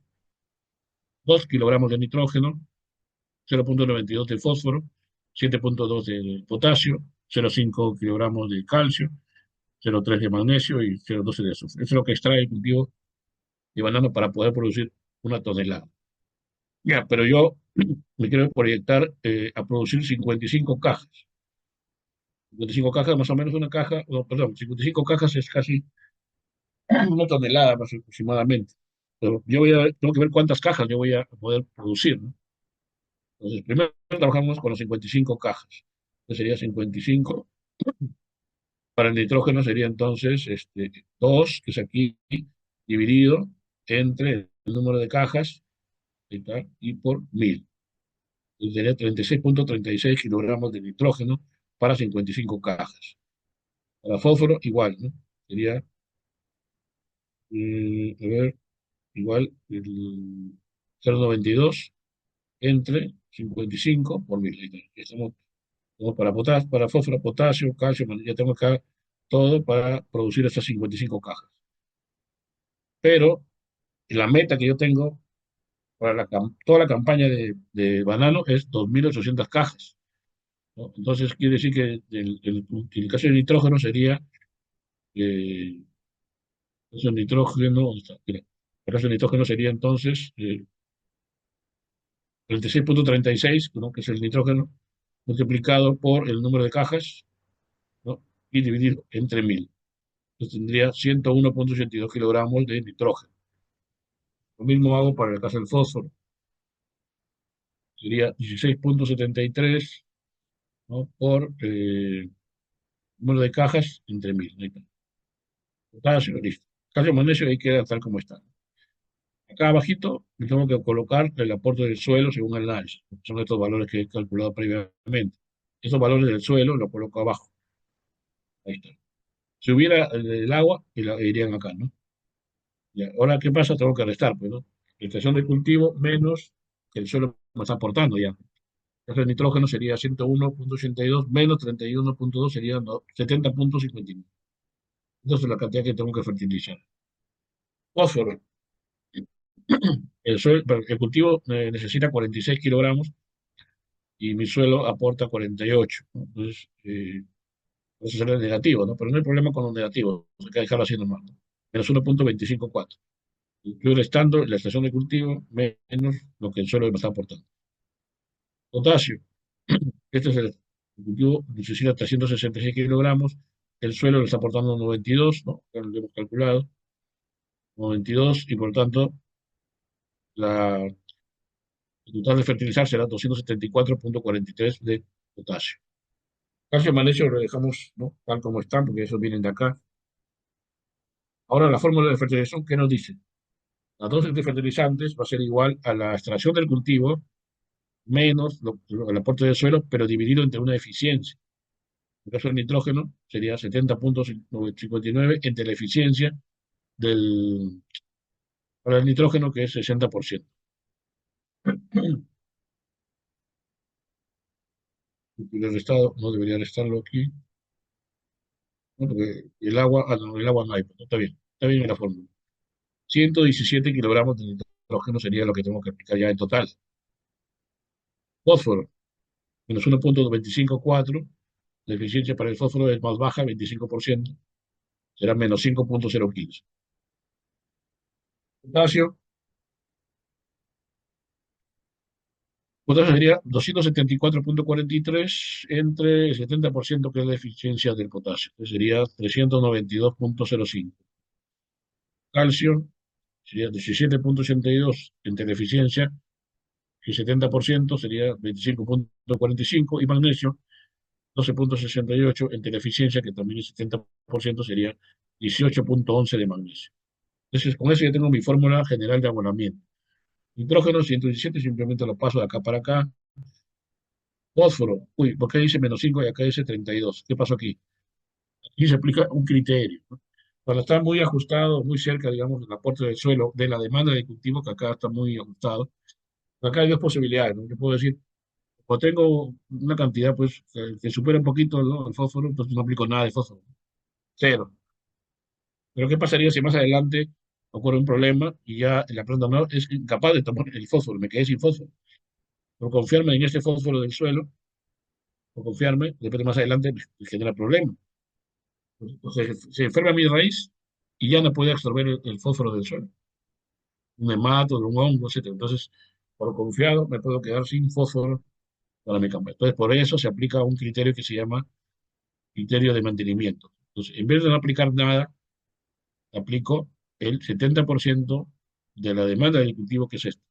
A: 2 kilogramos de nitrógeno, 0,92 de fósforo, 7,2 de potasio, 0,5 kilogramos de calcio, 0,3 de magnesio y 0,12 de azufre. Eso es lo que extrae el cultivo de banano para poder producir una tonelada. Ya, pero yo me quiero proyectar a producir 55 cajas. 55 cajas, más o menos una caja, no, perdón, 55 cajas es casi una tonelada más aproximadamente. Pero tengo que ver cuántas cajas yo voy a poder producir, ¿no? Entonces, primero trabajamos con las 55 cajas. Entonces sería 55. Para el nitrógeno sería entonces 2, que es aquí, dividido entre el número de cajas y, tal, y por 1000. Sería 36,36 kilogramos de nitrógeno para 55 cajas. Para fósforo, igual, ¿no? Sería, a ver, igual, el 0,92 entre 55 por 1000. Ahí está. Estamos para para fósforo, potasio, calcio, ya tengo acá todo para producir estas 55 cajas. Pero la meta que yo tengo para toda la campaña de banano es 2.800 cajas, ¿no? Entonces quiere decir que el caso de nitrógeno sería, el caso de nitrógeno, ¿dónde está? Mira, el caso de nitrógeno sería entonces 36,36, ¿no? Que es el nitrógeno, multiplicado por el número de cajas, ¿no? Y dividido entre 1000. Entonces tendría 101,82 kilogramos de nitrógeno. Lo mismo hago para el caso del fósforo. Sería 16,73, ¿no? Por número de cajas entre 1000. Ahí está. Potasio, listo. Calcio, magnesio, ahí queda tal como está. Acá abajito me tengo que colocar el aporte del suelo según el análisis. Son estos valores que he calculado previamente. Esos valores del suelo los coloco abajo. Ahí está. Si hubiera el agua, irían acá, ¿no? Ya. Ahora, ¿qué pasa? Tengo que restar, pues, ¿no? La estación de cultivo menos que el suelo me está aportando ya. Entonces el nitrógeno sería 101,82 menos 31,2 sería 70,59. Entonces es la cantidad que tengo que fertilizar. Fósforo. El cultivo necesita 46 kilogramos y mi suelo aporta 48, ¿no? Entonces, eso sería negativo, ¿no? Pero no hay problema con los negativos, hay que dejarlo así nomás, ¿no? Menos 1,254. Estoy restando la estación de cultivo menos lo que el suelo me está aportando. Potasio. Este es el cultivo, necesita 366 kilogramos, el suelo le está aportando 92, ¿no? Ya lo hemos calculado, 92, y por tanto, el total de fertilizar será 274,43 de potasio. Calcio y magnesio lo dejamos, ¿no? Tal como están, porque esos vienen de acá. Ahora, la fórmula de fertilización, ¿qué nos dice? La dosis de fertilizantes va a ser igual a la extracción del cultivo menos el aporte de suelo, pero dividido entre una eficiencia. En el caso del nitrógeno, sería 70,59 entre la eficiencia para el nitrógeno, que es 60%. El restado no debería restarlo aquí, ¿no? Porque el agua, no, el agua no hay, pues, no, está bien en la fórmula. 117 kilogramos de nitrógeno sería lo que tengo que aplicar ya en total. Fósforo, menos 1,254, la eficiencia para el fósforo es más baja, 25%, será menos 5,015. Potasio, potasio sería 274,43 entre el 70% que es la eficiencia del potasio, que sería 392,05. Calcio sería 17,82 entre la eficiencia, que 70% sería 25,45, y magnesio 12,68 entre la eficiencia, que también es 70%, sería 18,11 de magnesio. Entonces, con eso ya tengo mi fórmula general de abonamiento. Nitrógeno 117, simplemente lo paso de acá para acá. Fósforo, uy, ¿por qué dice menos 5 y acá dice 32? ¿Qué pasó aquí? Aquí se aplica un criterio, ¿no? Cuando está muy ajustado, muy cerca, digamos, del aporte del suelo, de la demanda de cultivo, que acá está muy ajustado, acá hay dos posibilidades, ¿no? Yo puedo decir, o tengo una cantidad, pues, que supera un poquito, ¿no?, el fósforo, entonces no aplico nada de fósforo, cero. Pero ¿qué pasaría si más adelante ocurre un problema y ya la planta no es incapaz de tomar el fósforo, me quedé sin fósforo? Por confiarme en este fósforo del suelo, por confiarme, después más adelante pues, genera problemas. Entonces se enferma mi raíz y ya no puede absorber el fósforo del suelo, un nemato, de un hongo, etcétera. Entonces, por confiado, me puedo quedar sin fósforo para mi campo. Entonces, por eso se aplica un criterio que se llama criterio de mantenimiento. Entonces, en vez de no aplicar nada, aplico el 70% de la demanda del cultivo, que es esto,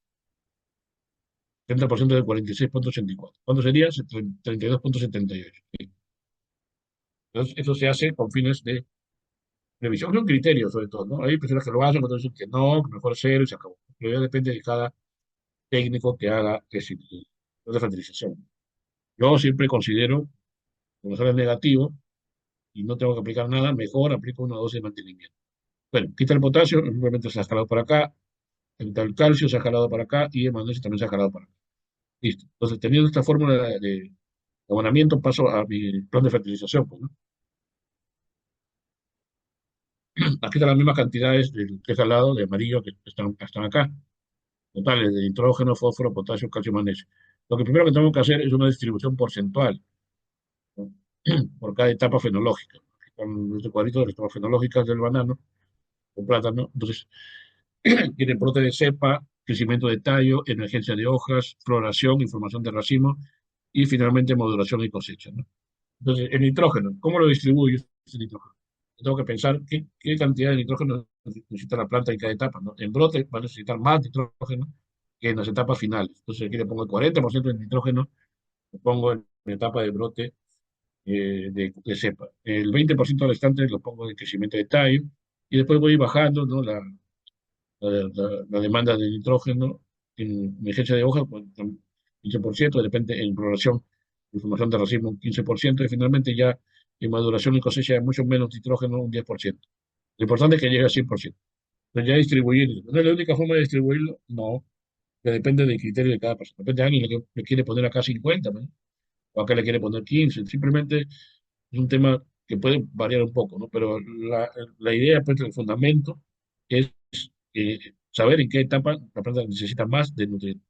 A: 70% de 46,84. ¿Cuánto sería? 32,78. Sí. Entonces, eso se hace con fines de revisión. Es un criterio, sobre todo, ¿no? Hay personas que lo hacen, otros dicen que no, que mejor cero y se acabó. Pero ya depende de cada técnico que haga ese de fertilización. Yo siempre considero, cuando sale negativo y no tengo que aplicar nada, mejor aplico una dosis de mantenimiento. Bueno, quita el potasio, simplemente se ha jalado para acá, el calcio se ha jalado para acá y el magnesio también se ha jalado para acá. Listo. Entonces, teniendo esta fórmula de abonamiento, paso a mi plan de fertilización, pues, ¿no? Aquí están las mismas cantidades que he jalado de amarillo que están acá, totales de nitrógeno, fósforo, potasio, calcio, magnesio. Lo que primero que tengo que hacer es una distribución porcentual, ¿no?, por cada etapa fenológica. Con este cuadrito de las etapas fenológicas del banano, con plátano. Entonces, tiene brote de cepa, crecimiento de tallo, emergencia de hojas, floración, información de racimo y finalmente modulación y cosecha, ¿no? Entonces, el nitrógeno, ¿cómo lo distribuyo ese nitrógeno? Tengo que pensar qué cantidad de nitrógeno necesita la planta en cada etapa, ¿no? En brote va a necesitar más nitrógeno que en las etapas finales. Entonces, aquí le pongo el 40% de nitrógeno, lo pongo en la etapa de brote, de cepa. El 20% restante lo pongo en crecimiento de tallo y después voy bajando, ¿no?, la demanda de nitrógeno en emergencia de hoja, pues, un 15%, depende en floración, información de racimo un 15%, y finalmente ya en maduración y cosecha mucho menos nitrógeno, un 10%. Lo importante es que llegue al 100%. Entonces ya distribuirlo. ¿No es la única forma de distribuirlo? No, que depende del criterio de cada persona. Depende de alguien que le quiere poner acá 50, ¿no?, o acá le quiere poner 15. Simplemente es un tema que puede variar un poco, ¿no? Pero la idea, pues, el fundamento es saber en qué etapa la planta necesita más de nutrientes.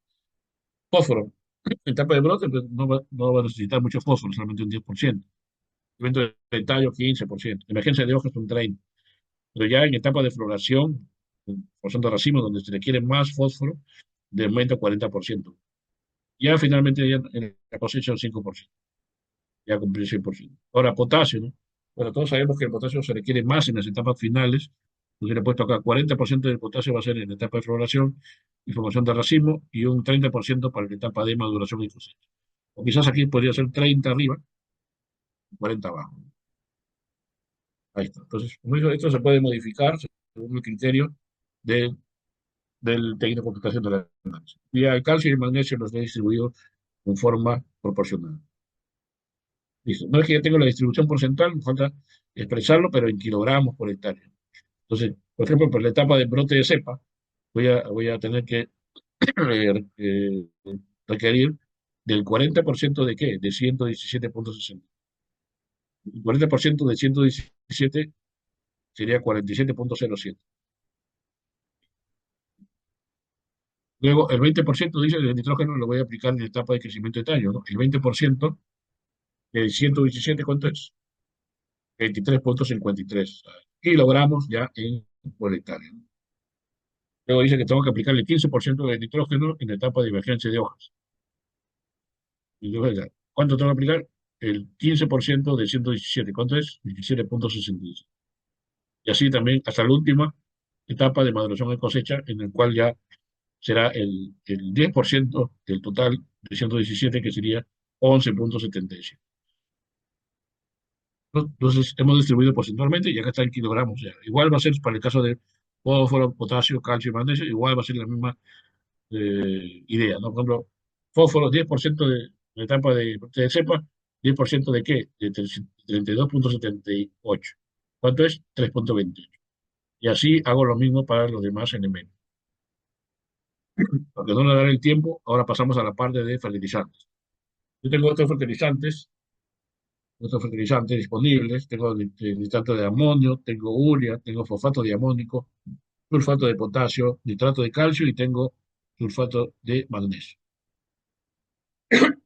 A: Fósforo. En etapa de brote, pues, no va a necesitar mucho fósforo, solamente un 10%. Evento de tallo, 15%. Emergencia de hojas, un 30%. Pero ya en etapa de floración, formación de racimo, donde se requiere más fósforo, de aumento 40%. Ya finalmente ya en la cosecha un 5%. Ya cumplió el 100%. Ahora, potasio, ¿no? Bueno, todos sabemos que el potasio se requiere más en las etapas finales. Entonces le he puesto acá 40% del potasio va a ser en la etapa de floración y formación de racimo, y un 30% para la etapa de maduración y cosecha. O quizás aquí podría ser 30 arriba, 40 abajo. Ahí está. Entonces, como digo, esto se puede modificar según el criterio de, del técnico de computación de la análisis. Y el calcio y el magnesio los he distribuido en forma proporcional. Listo. No es que ya tengo la distribución porcentual, me falta expresarlo, pero en kilogramos por hectárea. Entonces, por ejemplo, por la etapa de brote de cepa, voy a tener que requerir ¿Del 40% de qué? De 117,60. El 40% de 117 sería 47,07. Luego, el 20% dice del nitrógeno lo voy a aplicar en la etapa de crecimiento de tallo, ¿no? El 20% de 117, ¿cuánto es? 23,53 kilogramos ya por hectárea, ¿no? Luego dice que tengo que aplicar el 15% de nitrógeno en la etapa de emergencia de hojas. Entonces, ¿cuánto tengo que aplicar? El 15% de 117. ¿Cuánto es? 17,66. Y así también hasta la última etapa de maduración de cosecha, en el cual ya será el 10% del total de 117, que sería 11,77. Entonces, hemos distribuido porcentualmente y acá está en kilogramos. Ya. Igual va a ser para el caso de fósforo, potasio, calcio y magnesio, igual va a ser la misma idea, ¿no? Por ejemplo, fósforo, 10% de la etapa de cepa, 10% de qué? De 32,78. ¿Cuánto es? 3,28. Y así hago lo mismo para los demás elementos. Para que no le daré el tiempo, ahora pasamos a la parte de fertilizantes. Yo tengo otros fertilizantes disponibles. Tengo nitrato de amonio, tengo urea, tengo fosfato de amónico, sulfato de potasio, nitrato de calcio y tengo sulfato de magnesio.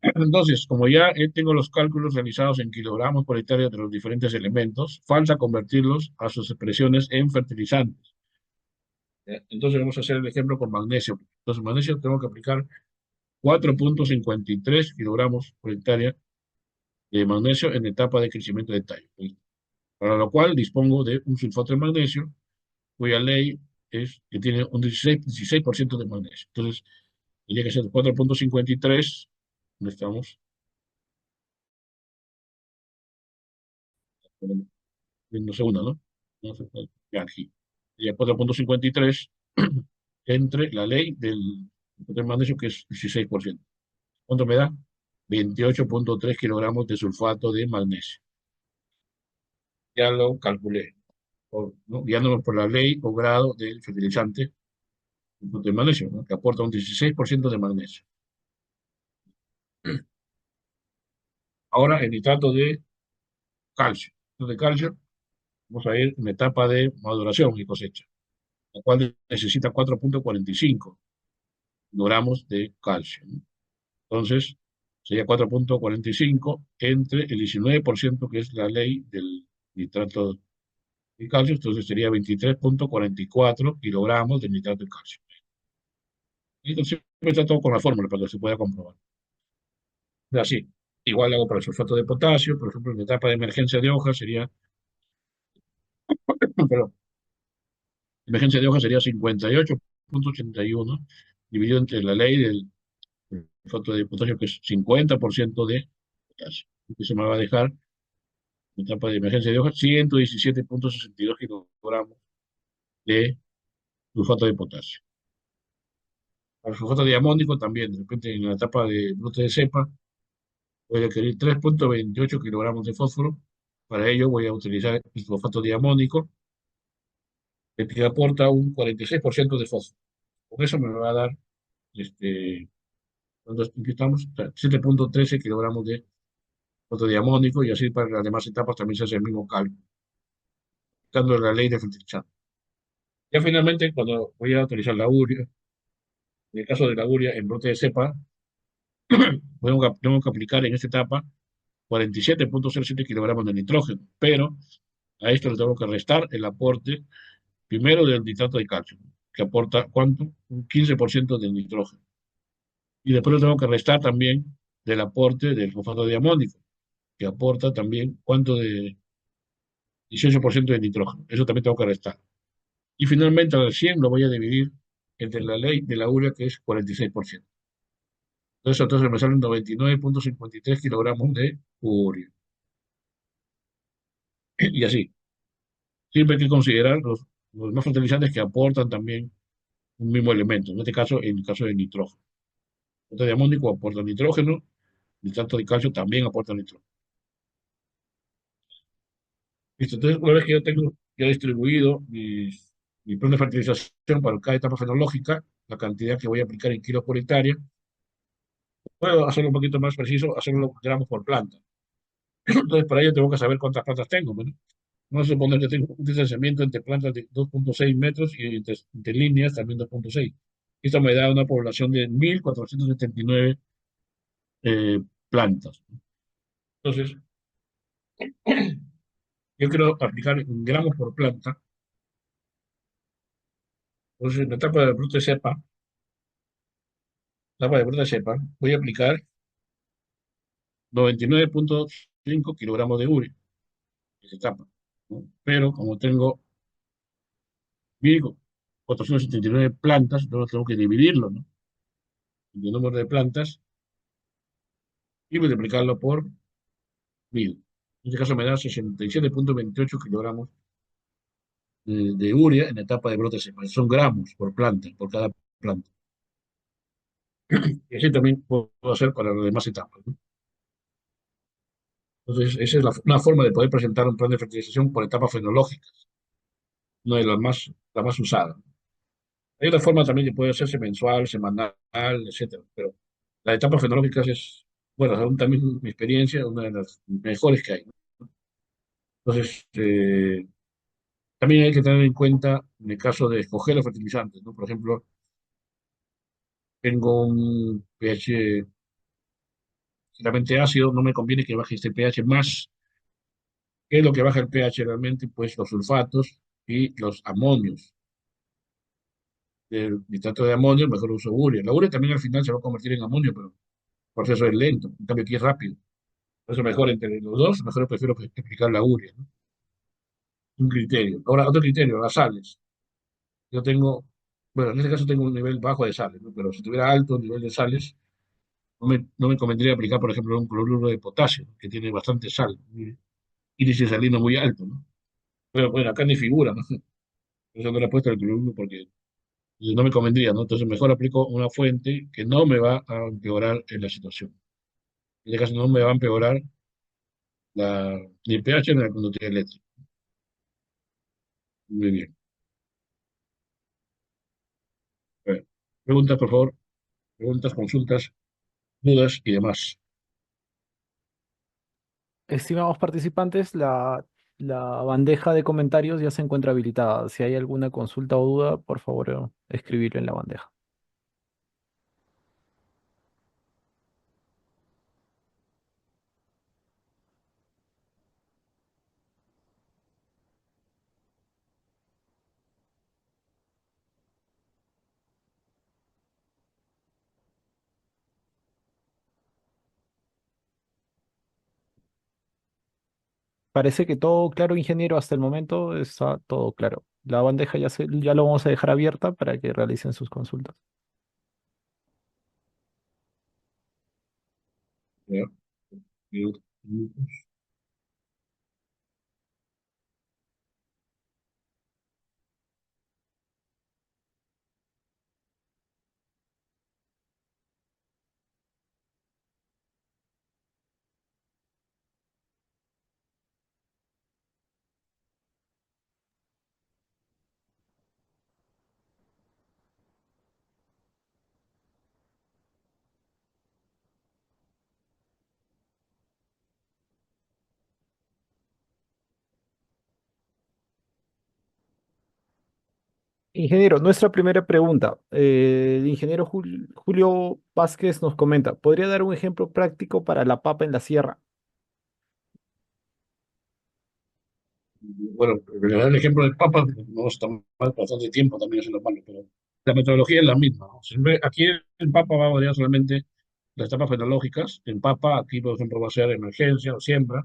A: Entonces, como ya tengo los cálculos realizados en kilogramos por hectárea de los diferentes elementos, falta convertirlos a sus expresiones en fertilizantes. Entonces vamos a hacer el ejemplo con magnesio. Entonces, magnesio tengo que aplicar 4,53 kilogramos por hectárea de magnesio en etapa de crecimiento de tallo. Para lo cual dispongo de un sulfato de magnesio, cuya ley es que tiene un 16% de magnesio. Entonces, tendría que ser 4,53. ¿Dónde estamos? En segunda, ¿no? No sé, ya aquí. Sería 4,53 entre la ley del magnesio, que es 16%. ¿Cuánto me da? 28,3 kilogramos de sulfato de magnesio. Ya lo calculé, ¿no? Guiándonos por la ley o grado del fertilizante de magnesio, ¿no? Que aporta un 16% de magnesio. Ahora, el nitrato de calcio. De calcio, vamos a ir en etapa de maduración y cosecha, la cual necesita 4,45 gramos de calcio, ¿no? Entonces, sería 4,45 entre el 19%, que es la ley del nitrato de calcio. Entonces sería 23,44 kilogramos de nitrato de calcio. Y entonces está todo con la fórmula para que se pueda comprobar. Así, igual hago para el sulfato de potasio, por ejemplo, en la etapa de emergencia de hoja sería, perdón, emergencia de hoja sería 58,81 dividido entre la ley del sulfato de potasio, que es 50% de potasio. Eso me va a dejar etapa de emergencia de hoja, 117,62 kilogramos de sulfato de potasio. Para el sulfato de amónico también, de repente en la etapa de brote de cepa, voy a requerir 3,28 kilogramos de fósforo. Para ello voy a utilizar el sulfato de amónico, que aporta un 46% de fósforo. Con eso me va a dar, ¿cuántos estamos? 7,13 kilogramos de sulfato de amónico, y así para las demás etapas también se hace el mismo cálculo, dando la ley de fertilizante. Ya finalmente, cuando voy a utilizar la urea, en el caso de la urea en brote de cepa, tengo que aplicar en esta etapa 47,07 kilogramos de nitrógeno, pero a esto le tengo que restar el aporte primero del nitrato de calcio, que aporta ¿cuánto? Un 15% del nitrógeno. Y después le tengo que restar también del aporte del fosfato de amónico, que aporta también ¿cuánto? De 18% de nitrógeno. Eso también tengo que restar. Y finalmente al 100 lo voy a dividir entre la ley de la urea, que es 46%. Entonces me salen 99,53 kilogramos de urea. Y así. Siempre hay que considerar los más fertilizantes que aportan también un mismo elemento. En este caso, en el caso del nitrógeno. El nitrato de amónico aporta nitrógeno, el nitrato de calcio también aporta nitrógeno. Listo. Entonces, una vez que yo tengo ya distribuido mi plan de fertilización para cada etapa fenológica, la cantidad que voy a aplicar en kilos por hectárea, Puedo hacerlo un poquito más preciso, hacerlo gramos por planta. Entonces, para ello tengo que saber cuántas plantas tengo, ¿no? Vamos a suponer que tengo un distanciamiento entre plantas de 2,6 metros y entre líneas también 2,6. Esto me da una población de 1.479 plantas. Entonces, yo quiero aplicar en gramos por planta. Entonces, en la etapa de brote cepa, voy a aplicar 99,5 kilogramos de urea en esa etapa, ¿no? Pero como tengo 1.479 plantas, entonces tengo que dividirlo, ¿no? El número de plantas y multiplicarlo por 1.000. En este caso me da 67,28 kilogramos de urea en etapa de brote cepa. Son gramos por planta, por cada planta. Y así también puedo hacer para las demás etapas, ¿no? Entonces, esa es una forma de poder presentar un plan de fertilización por etapas fenológicas, una de la más usada. Hay otra forma también que puede hacerse mensual, semanal, etcétera, pero las etapas fenológicas es, bueno, según también mi experiencia, una de las mejores que hay, ¿no? Entonces, también hay que tener en cuenta en el caso de escoger los fertilizantes, ¿no? Por ejemplo, tengo un pH realmente ácido, no me conviene que baje este pH más. ¿Qué es lo que baja el pH realmente? Pues los sulfatos y los amonios. El nitrato de amonio, mejor uso urea. La urea también al final se va a convertir en amonio, pero el proceso es lento, en cambio aquí es rápido. Por eso mejor entre los dos, mejor prefiero aplicar la urea, ¿no? Un criterio. Ahora, otro criterio, las sales. Yo tengo, bueno, en este caso tengo un nivel bajo de sales, ¿no? Pero si tuviera alto nivel de sales, no me convendría aplicar, por ejemplo, un cloruro de potasio, que tiene bastante sal, índice salino muy alto, ¿no? Pero bueno, acá ni figura, ¿no? Eso no le he puesto el cloruro porque no me convendría, ¿no? Entonces mejor aplico una fuente que no me va a empeorar en la situación. En este caso no me va a empeorar ni el pH ni la conductividad eléctrica. Muy bien. A ver, preguntas, por favor. Preguntas, consultas, dudas y demás.
B: Estimados participantes, la bandeja de comentarios ya se encuentra habilitada. Si hay alguna consulta o duda, por favor, escribirlo en la bandeja. Parece que todo claro, ingeniero, hasta el momento está todo claro. La bandeja ya lo vamos a dejar abierta para que realicen sus consultas.
A: Ya, ya,
B: Ingeniero, nuestra primera pregunta. El ingeniero Julio Vázquez nos comenta, ¿podría dar un ejemplo práctico para la papa en la sierra?
A: bueno, le dar el ejemplo del Papa, no está mal, bastante tiempo también haciendo malo, pero la metodología es la misma, ¿no? Aquí el Papa va a variar solamente las etapas fenológicas. El Papa aquí, por ejemplo, va a ser emergencia o siembra.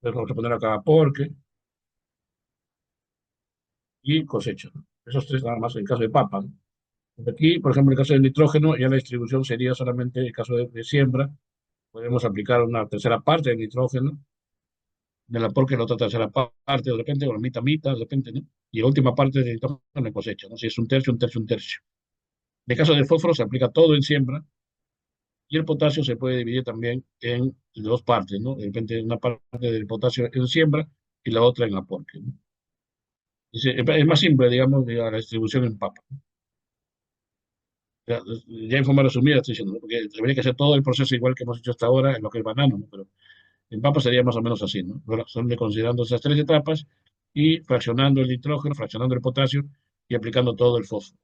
A: Entonces vamos a poner acá porque y cosecha, ¿no? Esos tres nada más en caso de papa, ¿no? Porque aquí, por ejemplo, en el caso del nitrógeno, ya la distribución sería solamente en caso de siembra. Podemos aplicar una tercera parte de nitrógeno, de la porque la otra tercera parte, de repente, o la mitad, mitad, de repente, ¿no? Y la última parte de nitrógeno en cosecha, ¿no? Si es un tercio, un tercio, un tercio. En el caso del fósforo se aplica todo en siembra y el potasio se puede dividir también en dos partes, ¿no? De repente una parte del potasio en siembra y la otra en aporte, ¿no? Es más simple, digamos, de la distribución en papa. Ya en forma resumida estoy diciendo, ¿no? Porque habría que hacer todo el proceso igual que hemos hecho hasta ahora en lo que es banano, ¿no? Pero en papa sería más o menos así, ¿no? Bueno, son considerando esas tres etapas y fraccionando el nitrógeno, fraccionando el potasio y aplicando todo el fósforo.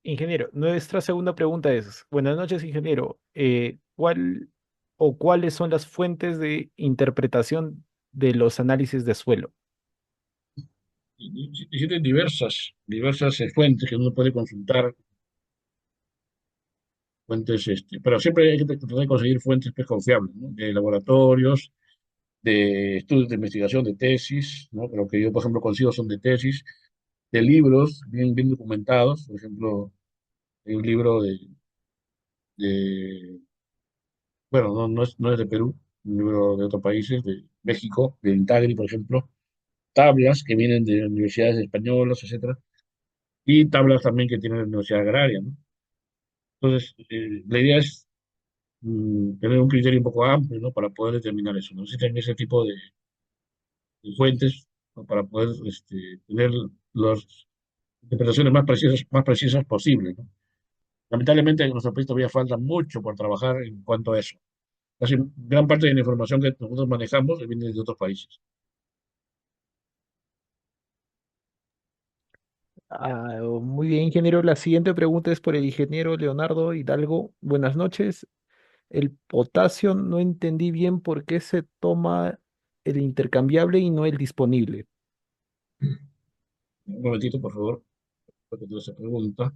B: Ingeniero, nuestra segunda pregunta es, buenas noches, ingeniero. ¿Cuál o cuáles son las fuentes de interpretación de los análisis de suelo?
A: Existen diversas fuentes que uno puede consultar, fuentes, pero siempre hay que tratar de conseguir fuentes pues, confiables, ¿no? De laboratorios, de estudios de investigación, de tesis, ¿no? Lo que yo, por ejemplo, consigo son de tesis, de libros bien documentados, por ejemplo, hay un libro de bueno, no es de Perú, un libro de otros países, de México, de Intagri, por ejemplo, tablas que vienen de universidades españolas, etcétera, y tablas también que tiene la Universidad Agraria, ¿no? Entonces, la idea es tener un criterio un poco amplio, ¿no? Para poder determinar eso, ¿no? Existen ese tipo de fuentes, ¿no? Para poder tener las interpretaciones más precisas posibles, ¿no? Lamentablemente en nuestro país todavía falta mucho por trabajar en cuanto a eso. Casi gran parte de la información que nosotros manejamos viene de otros países.
B: Muy bien, ingeniero. La siguiente pregunta es por el ingeniero Leonardo Hidalgo. Buenas noches. El potasio, no entendí bien por qué se toma el intercambiable y no el disponible.
A: Un momentito, por favor, porque te esa pregunta.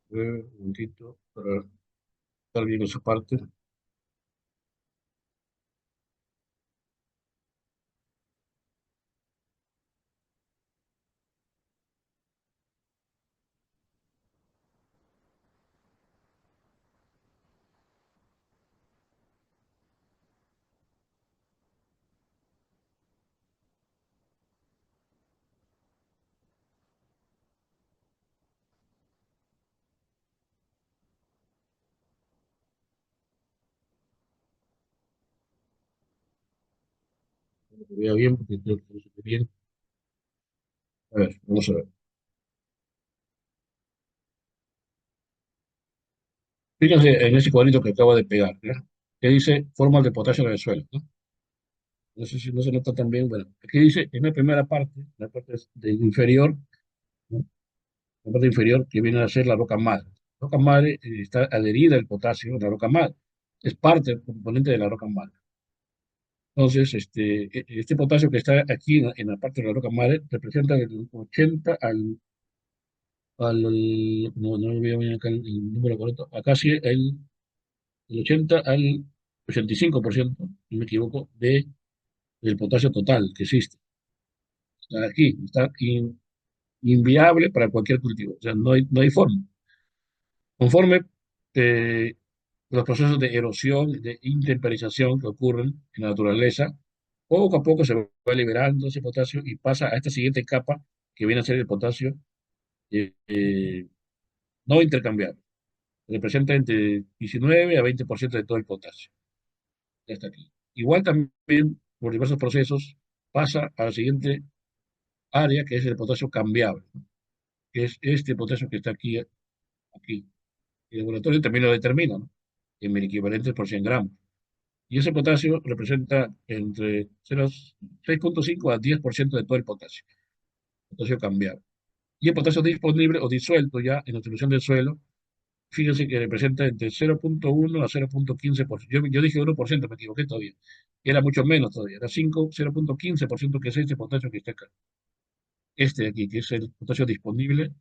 A: Un momentito para estar bien esa parte. Para que vea bien, porque creo que no se ve bien. A ver, vamos a ver. Fíjense en ese cuadrito que acaba de pegar, ¿ya? Que dice formas de potasio en el suelo, ¿no? No sé si no se nota tan bien. Bueno, aquí dice en la primera parte, la parte inferior, ¿no? La parte inferior que viene a ser la roca madre. La roca madre está adherida al potasio a la roca madre. Es parte, componente de la roca madre. Entonces, este potasio que está aquí en la parte de la roca madre representa del 80 no veo bien acá el número correcto, acá sí el 80 al 85%, si no me equivoco, del potasio total que existe. Está aquí, está inviable para cualquier cultivo, o sea, no hay forma. Conforme eh, los procesos de erosión, de intemperización que ocurren en la naturaleza, poco a poco se va liberando ese potasio y pasa a esta siguiente capa que viene a ser el potasio no intercambiable. Representa entre 19 a 20% de todo el potasio. Ya está aquí. Igual también, por diversos procesos, pasa a la siguiente área, que es el potasio cambiable, ¿no? Que es este potasio que está aquí. Y el laboratorio también lo determina, ¿no? En equivalentes por 100 gramos. Y ese potasio representa entre 6,5 a 10% de todo el potasio cambiado. Y el potasio disponible o disuelto ya en la solución del suelo, fíjense que representa entre 0,1 a 0,15%. Yo dije 1%, me equivoqué todavía. Era mucho menos todavía, era 0,15%, que es este potasio que está acá. Este de aquí, que es el potasio disponible,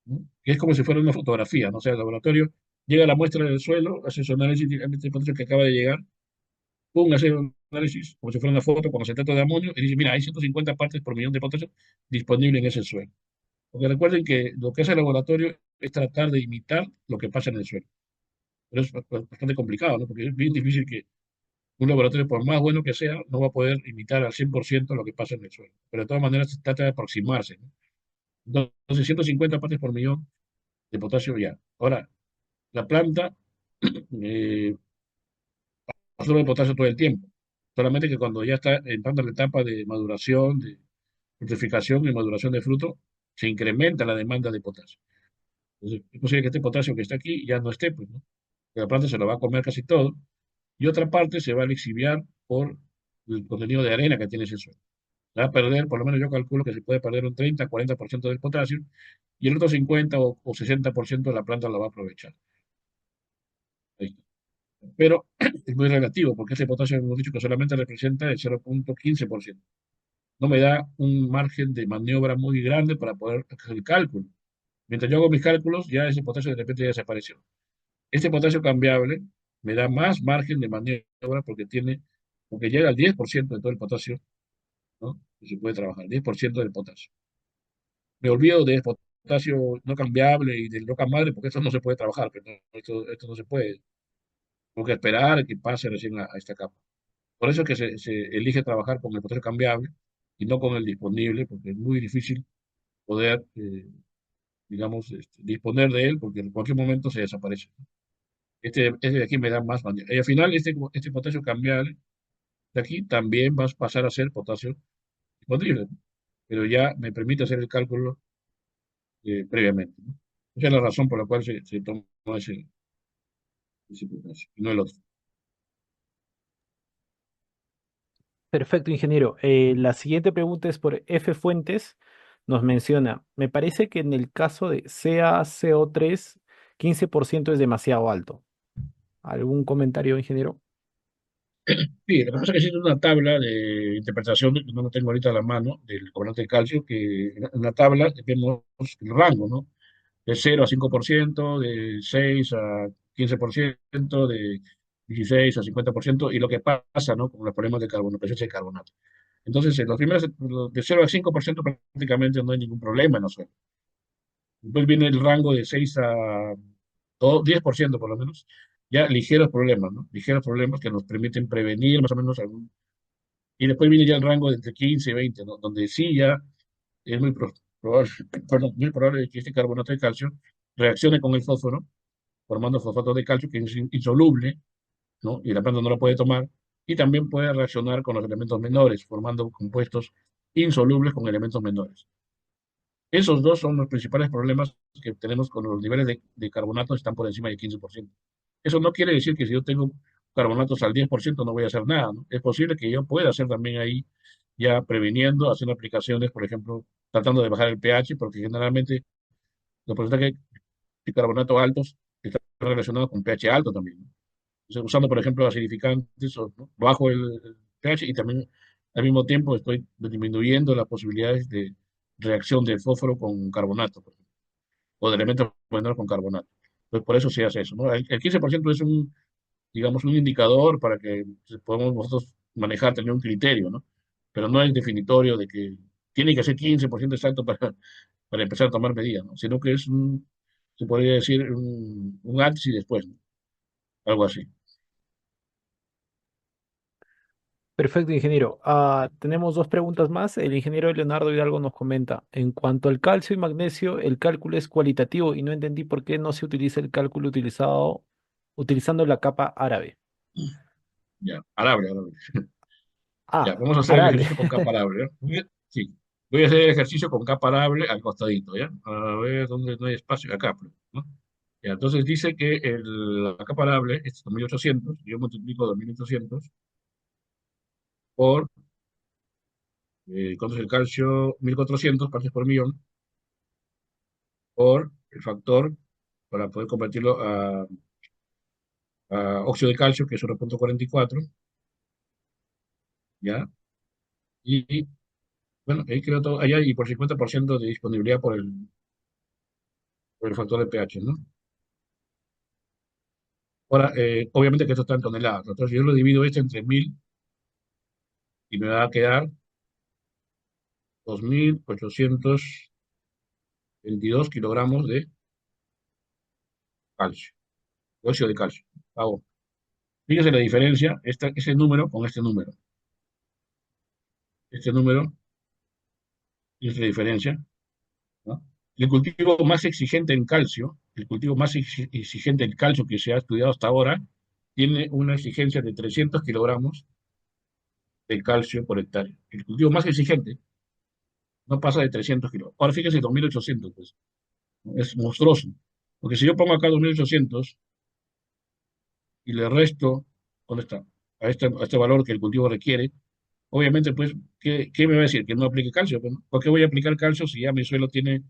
A: ¿no? Que es como si fuera una fotografía, ¿no? O sea, el laboratorio llega a la muestra del suelo, hace su análisis, este potasio que acaba de llegar, pum, hace un análisis como si fuera una foto con concentrato de amonio y dice, mira, hay 150 partes por millón de potasio disponible en ese suelo. Porque recuerden que lo que hace el laboratorio es tratar de imitar lo que pasa en el suelo. Pero es bastante complicado, ¿no? Porque es bien difícil que un laboratorio, por más bueno que sea, no va a poder imitar al 100% lo que pasa en el suelo. Pero de todas maneras se trata de aproximarse, ¿no? Entonces, 150 partes por millón de potasio ya. Ahora, la planta eh, absorbe potasio todo el tiempo. Solamente que cuando ya está entrando en la etapa de maduración, de fructificación y maduración de fruto, se incrementa la demanda de potasio. Entonces, es posible que este potasio que está aquí ya no esté, pues, ¿no? Que la planta se lo va a comer casi todo, y otra parte se va a lixiviar por el contenido de arena que tiene ese suelo. Se va a perder, por lo menos yo calculo que se puede perder un 30-40% del potasio, y el otro 50 o 60% la planta lo va a aprovechar. Ahí está. Pero es muy relativo, porque ese potasio hemos dicho que solamente representa el 0,15%. No me da un margen de maniobra muy grande para poder hacer el cálculo. Mientras yo hago mis cálculos, ya ese potasio de repente ya desapareció. Este potasio cambiable me da más margen de maniobra porque llega al 10% de todo el potasio, ¿no? Que se puede trabajar, 10% del potasio. Me olvido de potasio no cambiable y del roca madre, porque esto no se puede trabajar, pero esto no se puede. Tengo que esperar a que pase recién a esta capa. Por eso es que se elige trabajar con el potasio cambiable y no con el disponible, porque es muy difícil poder, digamos, disponer de él, porque en cualquier momento se desaparece. Este de aquí me da más mañana. Y al final, este potasio cambiable de aquí también va a pasar a ser potasio disponible, ¿no? Pero ya me permite hacer el cálculo previamente, ¿no? Esa es la razón por la cual se toma ese potasio, y no el otro.
B: Perfecto, ingeniero. La siguiente pregunta es por F Fuentes. Nos menciona, me parece que en el caso de CaCO3, 15% es demasiado alto. ¿Algún comentario, ingeniero?
A: Sí, lo que pasa es que existe una tabla de interpretación, no lo tengo ahorita a la mano, del carbonato de calcio, que en la tabla vemos el rango, ¿no? De 0 a 5%, de 6 a 15%, de 16 a 50%, y lo que pasa, ¿no? Con los problemas de carbono, presencia de carbonato. Entonces, en los primeros, de 0 a 5% prácticamente no hay ningún problema en los suelos. Después viene el rango de 6 a 10% por lo menos, ya ligeros problemas, ¿no? Ligeros problemas que nos permiten prevenir más o menos algún. Y después viene ya el rango de entre 15 y 20, ¿no? Donde sí ya es muy probable, perdón, muy probable que este carbonato de calcio reaccione con el fósforo, formando fosfato de calcio que es insoluble, ¿no? Y la planta no lo puede tomar. Y también puede reaccionar con los elementos menores, formando compuestos insolubles con elementos menores. Esos dos son los principales problemas que tenemos con los niveles de carbonatos están por encima del 15%. Eso no quiere decir que si yo tengo carbonatos al 10% no voy a hacer nada, ¿no? Es posible que yo pueda hacer también ahí, ya previniendo, haciendo aplicaciones, por ejemplo, tratando de bajar el pH, porque generalmente los porcentajes de carbonatos altos están relacionados con pH alto también, ¿no? Entonces, usando, por ejemplo, acidificantes, ¿no? Bajo el pH y también al mismo tiempo estoy disminuyendo las posibilidades de reacción de fósforo con carbonato, por ejemplo, o de elementos menores con carbonato. Entonces, por eso se hace eso, ¿no? El 15% es digamos, un indicador para que podamos nosotros manejar, tener un criterio, ¿no? Pero no es definitorio de que tiene que ser 15% exacto para empezar a tomar medidas, ¿no? Sino que se podría decir, un antes y después, ¿no? Algo así.
B: Perfecto, ingeniero. Tenemos dos preguntas más. El ingeniero Leonardo Hidalgo nos comenta, en cuanto al calcio y magnesio, el cálculo es cualitativo y no entendí por qué no se utiliza el cálculo utilizando la capa árabe.
A: Ya, arable, arable. Ya,
B: Ah,
A: vamos a hacer el
B: arable.
A: ejercicio con capa arable, ¿ya? Sí, voy a hacer el ejercicio con capa arable al costadito, ¿ya? A ver dónde no hay espacio, acá, pues, ¿no? Ya, entonces dice que la capa arable es 2800, yo multiplico 2800 por, ¿cuánto es el calcio? 1400 partes por millón, por el factor, para poder convertirlo a óxido de calcio, que es 1,44, ¿ya? Y, bueno, ahí creo todo, allá, y por 50% de disponibilidad por el factor de pH, ¿no? Ahora, obviamente que esto está en toneladas. Entonces yo lo divido esto entre 1000 y me va a quedar 2822 kilogramos de calcio, óxido de calcio. Hago. Fíjese la diferencia, ese número con este número. Este número, fíjese la diferencia, ¿no? El cultivo más exigente en calcio, el cultivo más exigente en calcio que se ha estudiado hasta ahora, tiene una exigencia de 300 kilogramos de calcio por hectárea. El cultivo más exigente no pasa de 300 kilogramos. Ahora fíjese, 2800, pues, ¿no? Es monstruoso. Porque si yo pongo acá 2800 y le resto, ¿dónde está? A este valor que el cultivo requiere, obviamente, pues, ¿qué me va a decir? Que no aplique calcio. Pues, ¿no? ¿Por qué voy a aplicar calcio si ya mi suelo tiene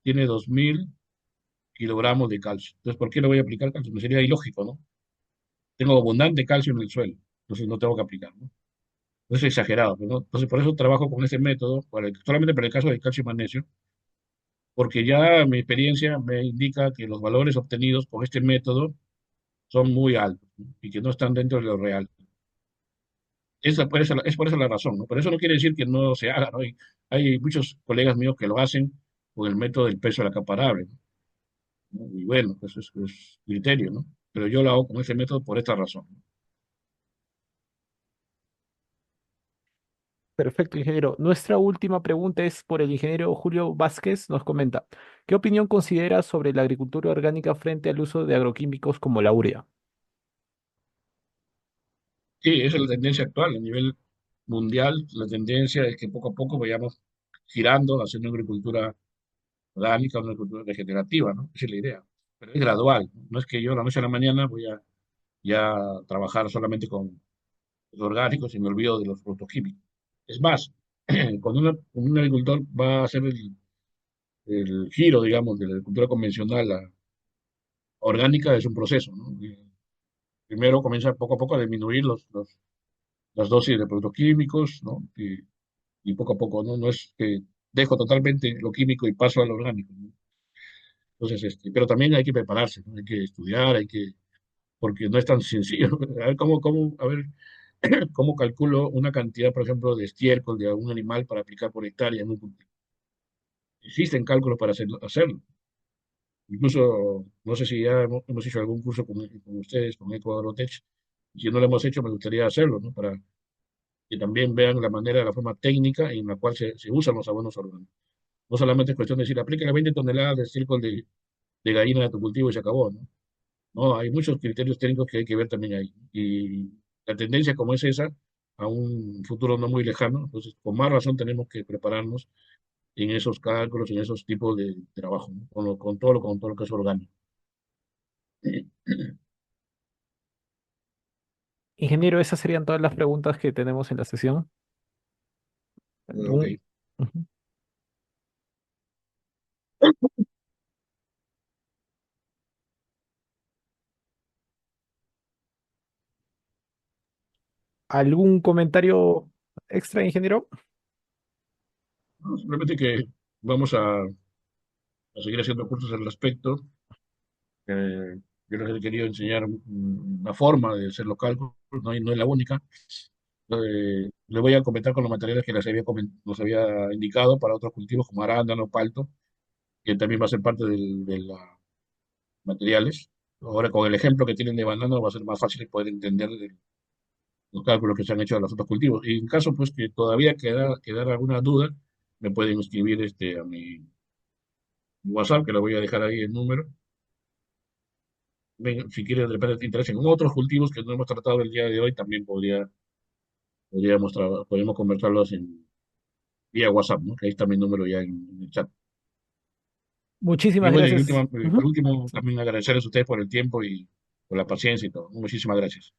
A: 2000 kilogramos de calcio? Entonces, ¿por qué le voy a aplicar calcio? Me sería ilógico, ¿no? Tengo abundante calcio en el suelo, entonces no tengo que aplicar, ¿no? Eso es exagerado, pues, ¿no? Entonces, por eso trabajo con ese método, solamente para el caso del calcio y magnesio, porque ya mi experiencia me indica que los valores obtenidos con este método son muy altos, ¿no? Y que no están dentro de lo real. Es por eso la razón, ¿no? Pero eso no quiere decir que no se haga, ¿no? Hay muchos colegas míos que lo hacen con el método del peso del acaparable, ¿no? Y bueno, pues es criterio, ¿no? Pero yo lo hago con ese método por esta razón.
B: Perfecto, ingeniero. Nuestra última pregunta es por el ingeniero Julio Vázquez. Nos comenta, ¿qué opinión considera sobre la agricultura orgánica frente al uso de agroquímicos como la urea?
A: Sí, esa es la tendencia actual a nivel mundial. La tendencia es que poco a poco vayamos girando hacia una agricultura orgánica, una agricultura regenerativa, ¿no? Esa es la idea. Pero es gradual, ¿no? No es que yo la noche a la mañana voy a ya trabajar solamente con los orgánicos y me olvido de los productos químicos. Es más, cuando un agricultor va a hacer el giro, digamos, de la agricultura convencional a orgánica, es un proceso, ¿no? Y primero comienza poco a poco a disminuir las dosis de productos químicos, ¿no? Y poco a poco, ¿no? No es que dejo totalmente lo químico y paso al orgánico, ¿no? Entonces, pero también hay que prepararse, ¿no? Hay que estudiar, porque no es tan sencillo. A ver a ver, cómo calculo una cantidad, por ejemplo, de estiércol de algún animal para aplicar por hectárea en un cultivo. Existen cálculos para hacerlo. Incluso, no sé si ya hemos hecho algún curso con ustedes, con EcoAgrotech. Si no lo hemos hecho, me gustaría hacerlo, ¿no? Para que también vean la forma técnica en la cual se usan los abonos orgánicos. No solamente es cuestión de decir, aplica 20 toneladas de estiércol de gallina a tu cultivo y se acabó, ¿no? No, hay muchos criterios técnicos que hay que ver también ahí. Y la tendencia como es esa, a un futuro no muy lejano, entonces con más razón tenemos que prepararnos en esos cálculos, en esos tipos de trabajo, ¿no? Con todo lo que es orgánico.
B: Ingeniero, esas serían todas las preguntas que tenemos en la sesión.
A: Ok.
B: ¿Algún, ujú, ¿algún comentario extra, ingeniero?
A: No, simplemente que vamos a seguir haciendo cursos al respecto. Yo les he querido enseñar una forma de hacer los cálculos, no es la única. Le voy a comentar con los materiales que les había indicado para otros cultivos como arándano, palto, que también va a ser parte de los materiales. Ahora, con el ejemplo que tienen de banano, va a ser más fácil poder entender los cálculos que se han hecho de los otros cultivos. Y en caso, pues, que todavía quedara alguna duda, me pueden escribir a mi WhatsApp, que le voy a dejar ahí el número. Si quieren, de repente te interesan en otros cultivos que no hemos tratado el día de hoy, también podríamos conversarlos vía WhatsApp, ¿no? Que ahí está mi número ya en el chat. Y
B: Muchísimas
A: bueno,
B: gracias.
A: por
B: Ujú.
A: último, también agradecerles a ustedes por el tiempo y por la paciencia y todo. Muchísimas gracias.